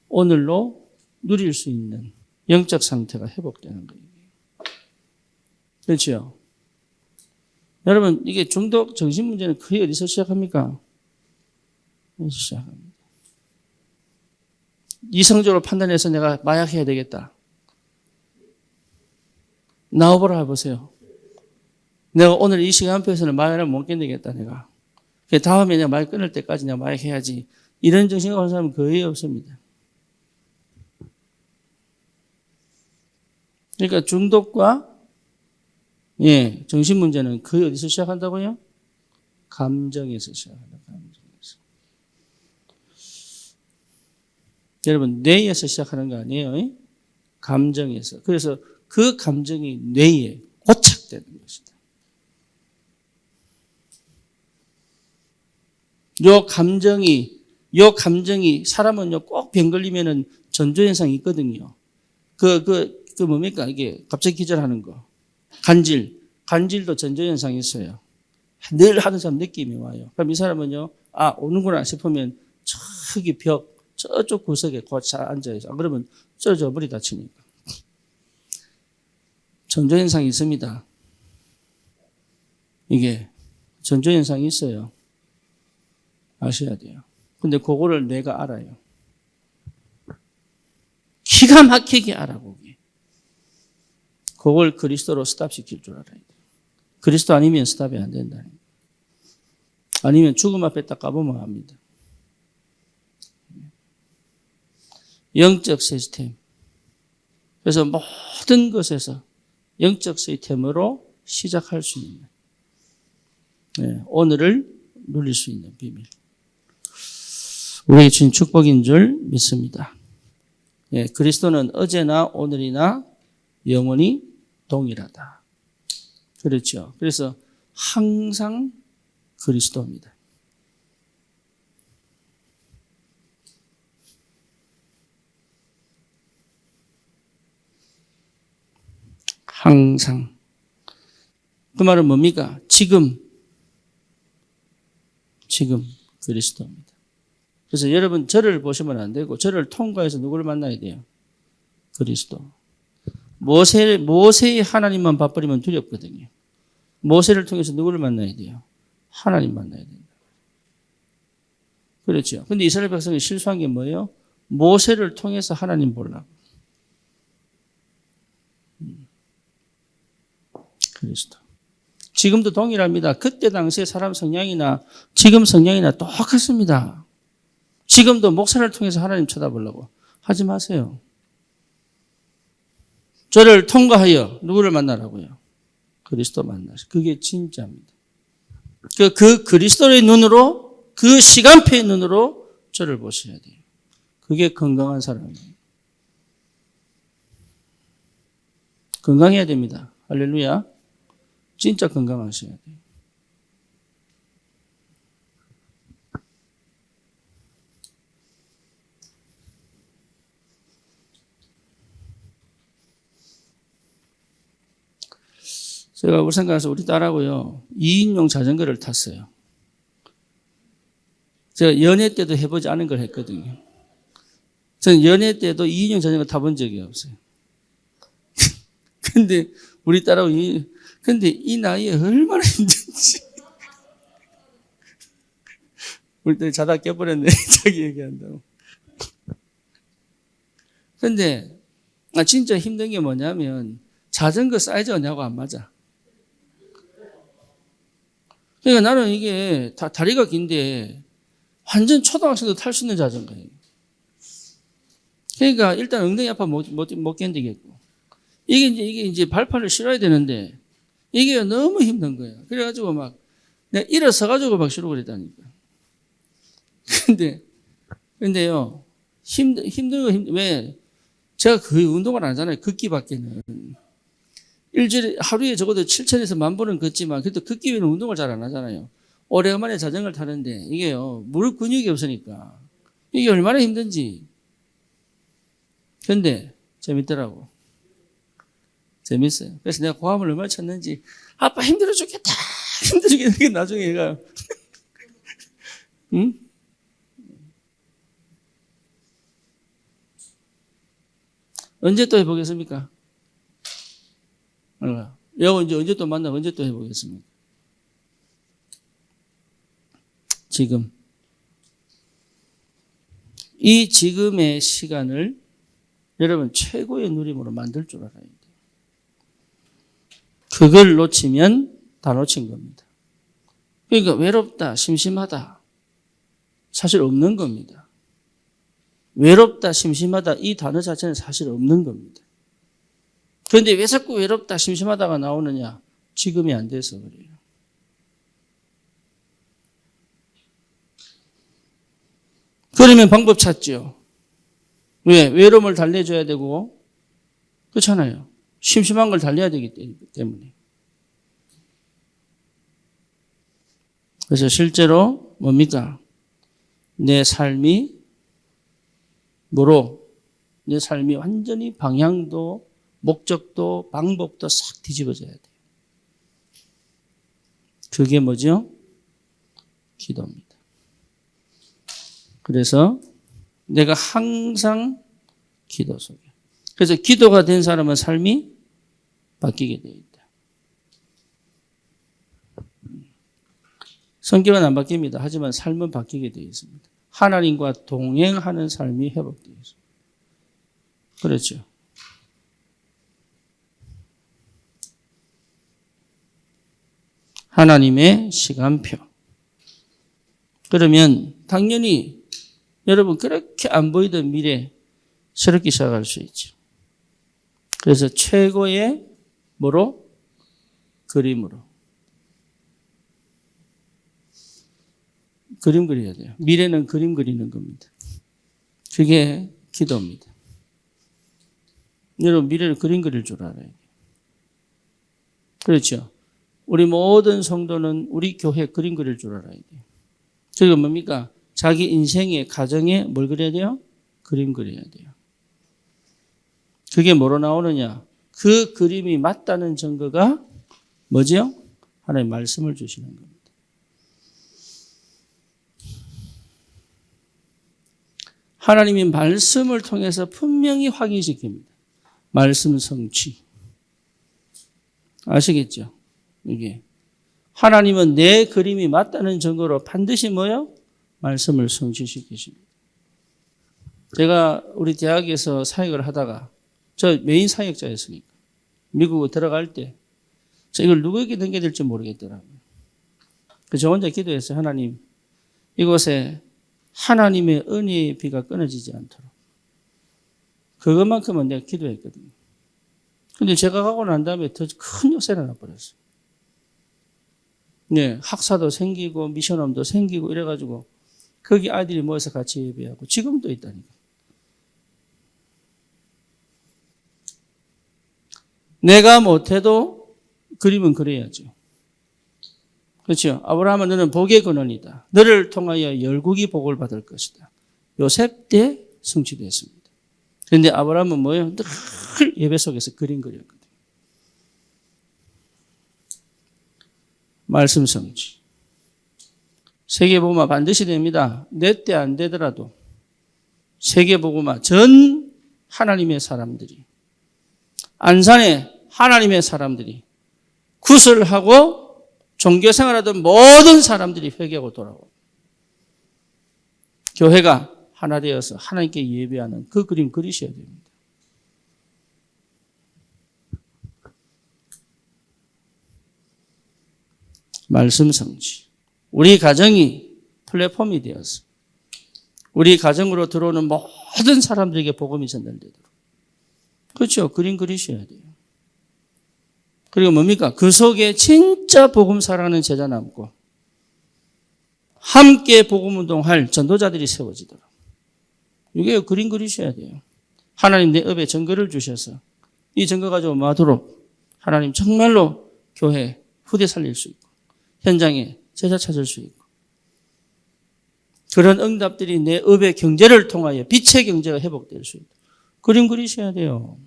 오늘로 누릴 수 있는 영적 상태가 회복되는 거예요. 그렇죠? 여러분, 이게 중독 정신 문제는 거의 어디서 시작합니까? 어디서 시작합니다. 이성적으로 판단해서 내가 마약해야 되겠다. 나와보라 해보세요. 내가 오늘 이 시간표에서는 마약을 못 견디겠다, 내가. 다음에 내가 마약 끊을 때까지 내가 마약해야지. 이런 정신을 가진 사람은 거의 없습니다. 그러니까 중독과 정신 문제는 거의 어디서 시작한다고요? 감정에서 시작한다. 감정에서. 여러분 뇌에서 시작하는 거 아니에요? 감정에서. 그래서 그 감정이 뇌에 고착되는 것이다. 요 감정이 사람은요 꼭 병 걸리면은 전조현상이 있거든요. 그 뭡니까? 이게 갑자기 기절하는 거. 간질도 전조현상이 있어요. 늘 하는 사람 느낌이 와요. 그럼 이 사람은요, 아, 오는구나 싶으면 저기 저쪽 구석에 곧 잘 앉아있어. 그러면 쪄져 머리 다치니까. 전조현상이 있습니다. 이게 전조현상이 있어요. 아셔야 돼요. 근데 그거를 내가 알아요. 기가 막히게 알아보기. 그걸 그리스도로 스탑시킬 줄 알아야 돼요. 그리스도 아니면 스탑이 안 된다는 거예요. 아니면 죽음 앞에 딱 까보면 합니다. 영적 시스템. 그래서 모든 것에서 영적 시스템으로 시작할 수 있는 오늘을 누릴 수 있는 비밀. 우리에게 주신 축복인 줄 믿습니다. 그리스도는 어제나 오늘이나 영원히 동일하다. 그렇죠. 그래서 항상 그리스도입니다. 항상. 그 말은 뭡니까? 지금 그리스도입니다. 그래서 여러분 저를 보시면 안 되고 저를 통과해서 누구를 만나야 돼요? 그리스도. 모세의 하나님만 봐버리면 두렵거든요. 모세를 통해서 누구를 만나야 돼요? 하나님 만나야 된다. 그렇죠. 근데 이스라엘 백성이 실수한 게 뭐예요? 모세를 통해서 하나님 보려고. 그리스도. 지금도 동일합니다. 그때 당시에 사람 성향이나 지금 성향이나 똑같습니다. 지금도 목사를 통해서 하나님 쳐다보려고 하지 마세요. 저를 통과하여 누구를 만나라고요? 그리스도 만나시. 그게 진짜입니다. 그 그리스도의 눈으로 그 시간표의 눈으로 저를 보셔야 돼요. 그게 건강한 사람이에요. 건강해야 됩니다. 할렐루야. 진짜 건강하셔야 돼요. 제가 울산 가서 우리 딸하고요, 2인용 자전거를 탔어요. 제가 연애 때도 해보지 않은 걸 했거든요. 저는 연애 때도 2인용 자전거 타본 적이 없어요. 근데 우리 딸하고 근데 이 나이에 얼마나 힘든지. 우리 딸이 자다 깨버렸네. 자기 얘기한다고. 근데 진짜 힘든 게 뭐냐면 자전거 사이즈가 나하고 안 맞아. 그러니까 나는 이게 다리가 긴데 완전 초등학생도 탈 수 있는 자전거예요. 그러니까 일단 엉덩이 아파 못 견디겠고. 이게 이제 발판을 실어야 되는데 이게 너무 힘든 거예요. 그래가지고 막 내가 일어서가지고 막 실어 그랬다니까. 근데요, 왜? 제가 거의 운동을 안 하잖아요. 걷기밖에는. 일주일에, 하루에 적어도 7,000에서 10,000번은 걷지만, 그래도 걷기 위해는 운동을 잘 안 하잖아요. 오래간만에 자전거를 타는데, 이게요, 무릎 근육이 없으니까. 이게 얼마나 힘든지. 근데, 재밌더라고. 재밌어요. 그래서 내가 고함을 얼마나 쳤는지, 아빠 힘들어 죽겠다! 힘들어 죽겠다! 나중에 얘가, 응? 언제 또 해보겠습니까? 여보 이제 언제 또 만나고 언제 또 해보겠습니까? 지금. 이 지금의 시간을 여러분 최고의 누림으로 만들 줄 알아야 돼요. 그걸 놓치면 다 놓친 겁니다. 그러니까 외롭다, 심심하다. 사실 없는 겁니다. 외롭다, 심심하다 이 단어 자체는 사실 없는 겁니다. 그런데 왜 자꾸 외롭다, 심심하다가 나오느냐? 지금이 안 돼서 그래요. 그러면 방법 찾죠. 왜? 외로움을 달래줘야 되고 그렇잖아요. 심심한 걸 달래야 되기 때문에. 그래서 실제로 뭡니까? 내 삶이 뭐로? 내 삶이 완전히 방향도 목적도 방법도 싹 뒤집어져야 돼요. 그게 뭐죠? 기도입니다. 그래서 내가 항상 기도 속에. 그래서 기도가 된 사람은 삶이 바뀌게 되어 있다. 성격은 안 바뀝니다. 하지만 삶은 바뀌게 되어 있습니다. 하나님과 동행하는 삶이 회복되어 있습니다. 그렇죠. 하나님의 시간표. 그러면 당연히 여러분 그렇게 안 보이던 미래 새롭게 시작할 수 있죠. 그래서 최고의 뭐로? 그림으로. 그림 그려야 돼요. 미래는 그림 그리는 겁니다. 그게 기도입니다. 여러분 미래를 그림 그릴 줄 알아야 돼요. 그렇죠. 우리 모든 성도는 우리 교회 그림 그릴 줄 알아야 돼요. 그게 뭡니까? 자기 인생의 가정에 뭘 그려야 돼요? 그림 그려야 돼요. 그게 뭐로 나오느냐? 그 그림이 맞다는 증거가 뭐죠? 하나님 말씀을 주시는 겁니다. 하나님이 말씀을 통해서 분명히 확인시킵니다. 말씀 성취. 아시겠죠? 이게. 하나님은 내 그림이 맞다는 증거로 반드시 뭐요? 말씀을 성취시키십니다. 제가 우리 대학에서 사역을 하다가 저 메인 사역자였으니까 미국에 들어갈 때 저 이걸 누구에게 넘겨야 될지 모르겠더라고요. 그래서 저 혼자 기도했어요. 하나님, 이곳에 하나님의 은혜의 비가 끊어지지 않도록. 그것만큼은 내가 기도했거든요. 근데 제가 가고 난 다음에 더 큰 역사가 나버렸어요. 네, 학사도 생기고 미션홈도 생기고 이래가지고 거기 아이들이 모여서 같이 예배하고 지금도 있다니까. 내가 못해도 그림은 그려야죠. 그렇죠. 아브라함은 너는 복의 근원이다. 너를 통하여 열국이 복을 받을 것이다. 요셉 때 성취됐습니다. 그런데 아브라함은 뭐예요? 늘 예배 속에서 그림 그렸거든요. 말씀 성취. 세계복음화 반드시 됩니다. 내 때 안 되더라도 세계복음화 전 하나님의 사람들이, 안산의 하나님의 사람들이, 구슬하고 종교생활하던 모든 사람들이 회개하고 돌아오고 교회가 하나 되어서 하나님께 예배하는 그 그림 그리셔야 됩니다. 말씀 성취. 우리 가정이 플랫폼이 되어서 우리 가정으로 들어오는 모든 사람들에게 복음이 전달되도록. 그렇죠. 그림 그리셔야 돼요. 그리고 뭡니까? 그 속에 진짜 복음 사랑하는 제자 남고 함께 복음 운동할 전도자들이 세워지도록. 이게 그림 그리셔야 돼요. 하나님 내 업에 증거를 주셔서 이 증거 가지고 마도록 하나님 정말로 교회 후대 살릴 수 있고 현장에 제자 찾을 수 있고 그런 응답들이 내 업의 경제를 통하여 빛의 경제가 회복될 수 있고 그림 그리셔야 돼요.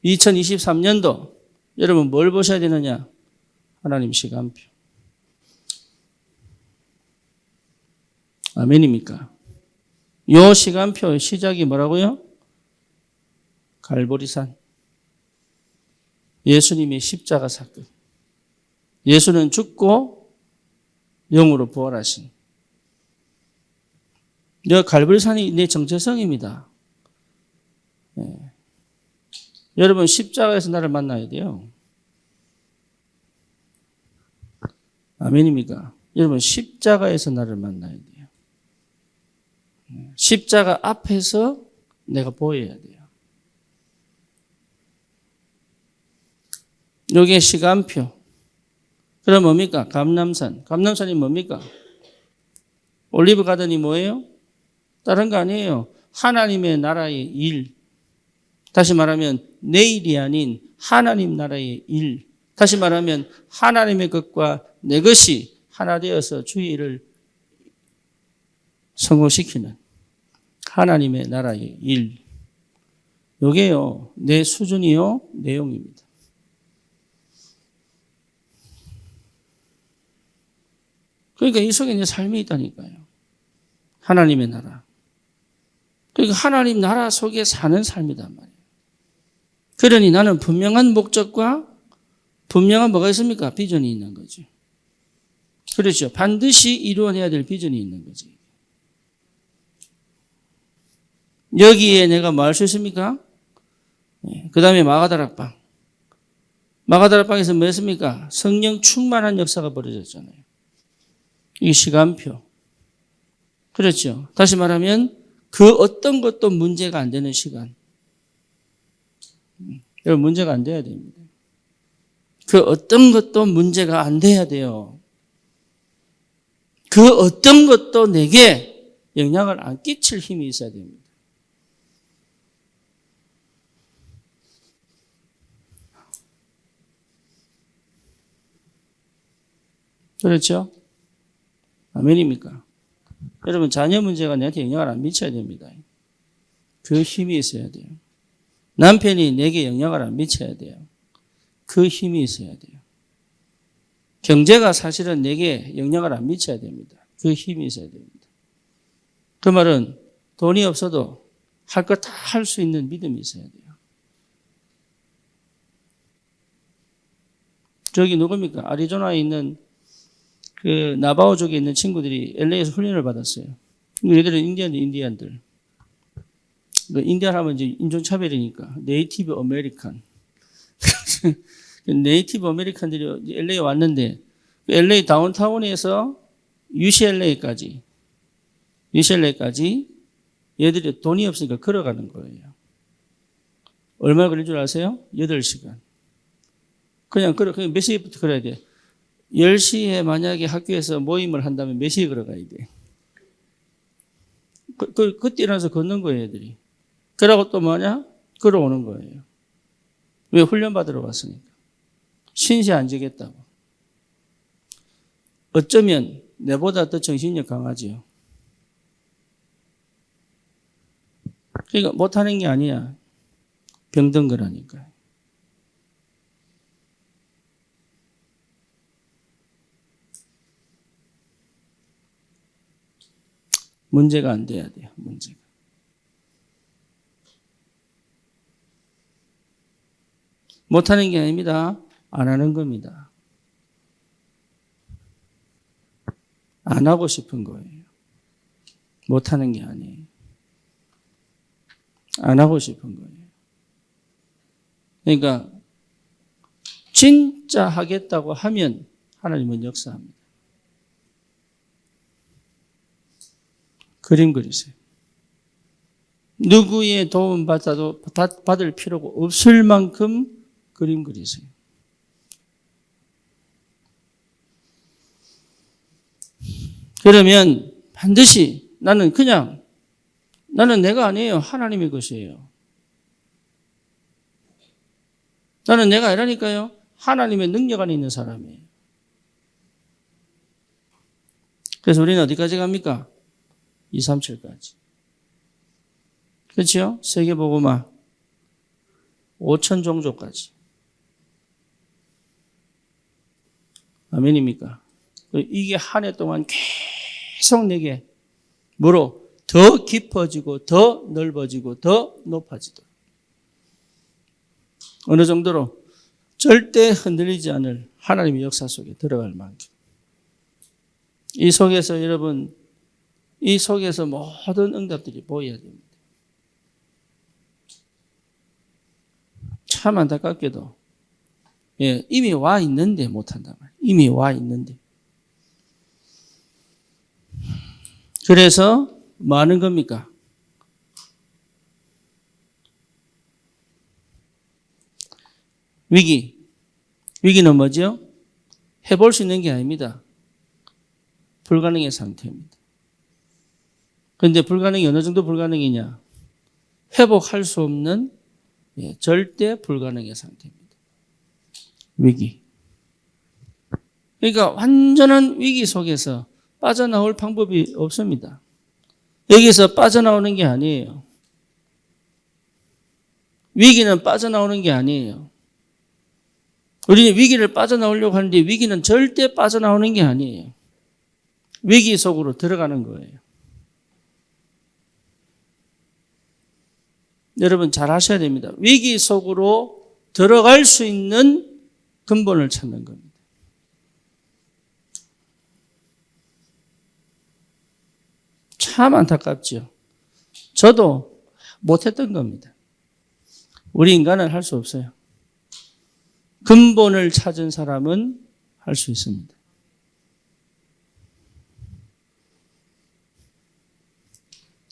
2023년도 여러분 뭘 보셔야 되느냐? 하나님 시간표. 아멘입니까? 요 시간표 시작이 뭐라고요? 갈보리산. 예수님의 십자가 사건. 예수는 죽고 영으로 부활하신. 여 갈보리산이 내 정체성입니다. 네. 여러분 십자가에서 나를 만나야 돼요. 아멘입니까? 여러분 십자가에서 나를 만나야 돼요. 십자가 앞에서 내가 보여야 돼요. 요게 시간표. 그럼 뭡니까? 감람산. 감람산이 뭡니까? 올리브 가든이 뭐예요? 다른 거 아니에요. 하나님의 나라의 일. 다시 말하면 내일이 아닌 하나님 나라의 일. 다시 말하면 하나님의 것과 내 것이 하나 되어서 주의 일을 성공시키는 하나님의 나라의 일. 요게요. 내 수준이요. 내용입니다. 그러니까 이 속에 내 삶이 있다니까요. 하나님의 나라. 그러니까 하나님 나라 속에 사는 삶이단 말이에요. 그러니 나는 분명한 목적과 분명한 뭐가 있습니까? 비전이 있는 거죠. 그렇죠. 반드시 이루어내야 될 비전이 있는 거지. 여기에 내가 뭐 할 수 있습니까? 그 다음에 마가다락방. 마가다락방에서 뭐 했습니까? 성령 충만한 역사가 벌어졌잖아요. 이게 시간표. 그렇죠. 다시 말하면 그 어떤 것도 문제가 안 되는 시간. 여러분 문제가 안 돼야 됩니다. 그 어떤 것도 문제가 안 돼야 돼요. 그 어떤 것도 내게 영향을 안 끼칠 힘이 있어야 됩니다. 그렇죠? 아멘입니까? 여러분 자녀 문제가 내한테 영향을 안 미쳐야 됩니다. 그 힘이 있어야 돼요. 남편이 내게 영향을 안 미쳐야 돼요. 그 힘이 있어야 돼요. 경제가 사실은 내게 영향을 안 미쳐야 됩니다. 그 힘이 있어야 됩니다. 그 말은 돈이 없어도 할 것 다 할 수 있는 믿음이 있어야 돼요. 저기 누굽니까? 아리조나에 있는 그 나바오족에 있는 친구들이 LA에서 훈련을 받았어요. 얘들은 인디안들. 인디안 하면 이제 인종차별이니까. 네이티브 아메리칸. 네이티브 아메리칸들이 LA에 왔는데, LA 다운타운에서 UCLA까지 얘들이 돈이 없으니까 걸어가는 거예요. 얼마 걸릴 줄 아세요? 8시간. 그냥 몇 시부터 걸어야 돼? 10시에 만약에 학교에서 모임을 한다면 몇 시에 걸어가야 돼? 그때 일어나서 걷는 거예요, 애들이. 그러고 또 뭐냐? 걸어오는 거예요. 왜? 훈련받으러 왔으니까. 신세 안 지겠다고. 어쩌면 내보다 더 정신력 강하지요. 그러니까 못하는 게 아니야. 병든 거라니까. 문제가 안 돼야 돼요. 문제가. 못하는 게 아닙니다. 안 하는 겁니다. 안 하고 싶은 거예요. 못하는 게 아니에요. 안 하고 싶은 거예요. 그러니까 진짜 하겠다고 하면 하나님은 역사합니다. 그림 그리세요. 누구의 도움 받을 필요가 없을 만큼 그림 그리세요. 그러면 반드시 나는 내가 아니에요. 하나님의 것이에요. 나는 내가 아니라니까요. 하나님의 능력 안에 있는 사람이에요. 그래서 우리는 어디까지 갑니까? 237까지. 그렇죠? 세계복음화 5천 종족까지. 아멘입니까? 이게 한 해 동안 계속 내게 뭐로 더 깊어지고 더 넓어지고 더 높아지도록 어느 정도로 절대 흔들리지 않을 하나님의 역사 속에 들어갈 만큼 이 속에서 여러분 이 속에서 모든 응답들이 보여야 됩니다. 참 안타깝게도 이미 와 있는데 못한단 말이에요. 이미 와 있는데. 그래서 뭐 하는 겁니까? 위기는 뭐죠? 해볼 수 있는 게 아닙니다. 불가능의 상태입니다. 그런데 불가능이 어느 정도 불가능이냐? 회복할 수 없는 절대 불가능의 상태입니다. 위기. 그러니까 완전한 위기 속에서 빠져나올 방법이 없습니다. 여기서 빠져나오는 게 아니에요. 위기는 빠져나오는 게 아니에요. 우리는 위기를 빠져나오려고 하는데 위기는 절대 빠져나오는 게 아니에요. 위기 속으로 들어가는 거예요. 여러분 잘 하셔야 됩니다. 위기 속으로 들어갈 수 있는 근본을 찾는 겁니다. 참 안타깝죠. 저도 못했던 겁니다. 우리 인간은 할 수 없어요. 근본을 찾은 사람은 할 수 있습니다.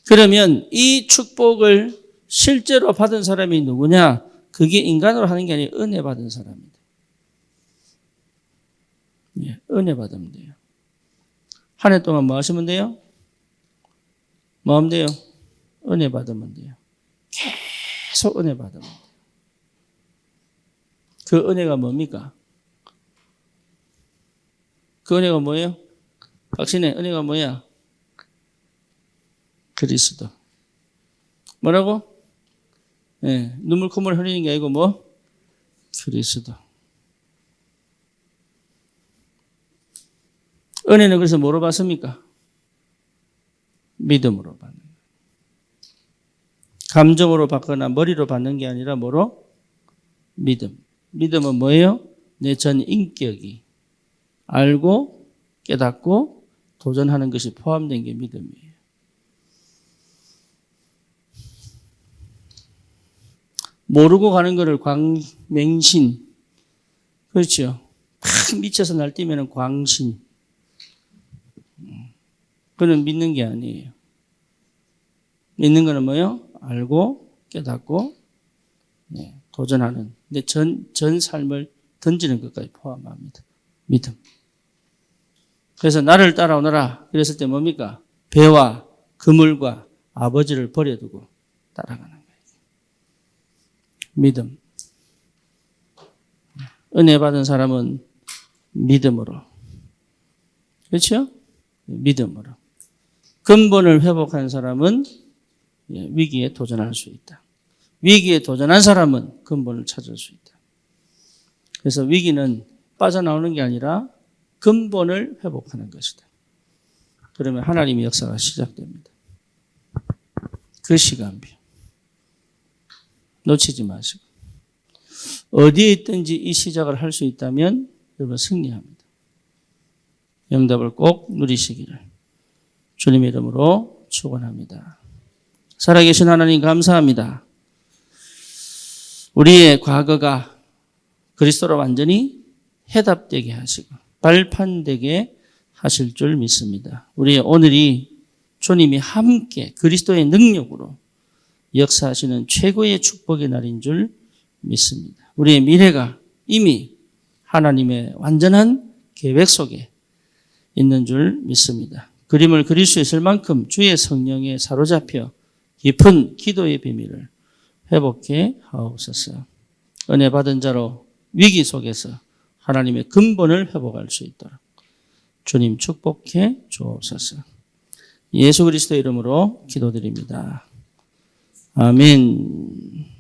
그러면 이 축복을 실제로 받은 사람이 누구냐? 그게 인간으로 하는 게 아니라 은혜 받은 사람입니다. 은혜 받으면 돼요. 한 해 동안 뭐 하시면 돼요? 뭐 하면 돼요? 은혜 받으면 돼요. 계속 은혜 받으면 돼요. 그 은혜가 뭡니까? 그 은혜가 뭐예요? 박신혜, 은혜가 뭐야? 그리스도. 뭐라고? 눈물 콧물 흘리는 게 아니고 뭐? 그리스도. 은혜는 그래서 뭐로 받습니까? 믿음으로 받는 거예요. 감정으로 받거나 머리로 받는 게 아니라 뭐로? 믿음. 믿음은 뭐예요? 내 전 인격이 알고 깨닫고 도전하는 것이 포함된 게 믿음이에요. 모르고 가는 거를 광맹신. 그렇죠. 팍 미쳐서 날뛰면 광신. 그는 믿는 게 아니에요. 믿는 거는 뭐예요? 알고 깨닫고 도전하는 내 전 삶을 던지는 것까지 포함합니다. 믿음. 그래서 나를 따라오너라. 그랬을 때 뭡니까? 배와 그물과 아버지를 버려두고 따라가는 거예요. 믿음. 은혜 받은 사람은 믿음으로. 그렇죠? 믿음으로. 근본을 회복한 사람은 위기에 도전할 수 있다. 위기에 도전한 사람은 근본을 찾을 수 있다. 그래서 위기는 빠져나오는 게 아니라 근본을 회복하는 것이다. 그러면 하나님의 역사가 시작됩니다. 그 시간표. 놓치지 마시고. 어디에 있든지 이 시작을 할 수 있다면 여러분 승리합니다. 응답을 꼭 누리시기를 주님의 이름으로 축원합니다. 살아계신 하나님 감사합니다. 우리의 과거가 그리스도로 완전히 해답되게 하시고 발판되게 하실 줄 믿습니다. 우리의 오늘이 주님이 함께 그리스도의 능력으로 역사하시는 최고의 축복의 날인 줄 믿습니다. 우리의 미래가 이미 하나님의 완전한 계획 속에 있는 줄 믿습니다. 그림을 그릴 수 있을 만큼 주의 성령에 사로잡혀 깊은 기도의 비밀을 회복해 하옵소서. 은혜 받은 자로 위기 속에서 하나님의 근본을 회복할 수 있도록 주님 축복해 주옵소서. 예수 그리스도의 이름으로 기도드립니다. 아멘.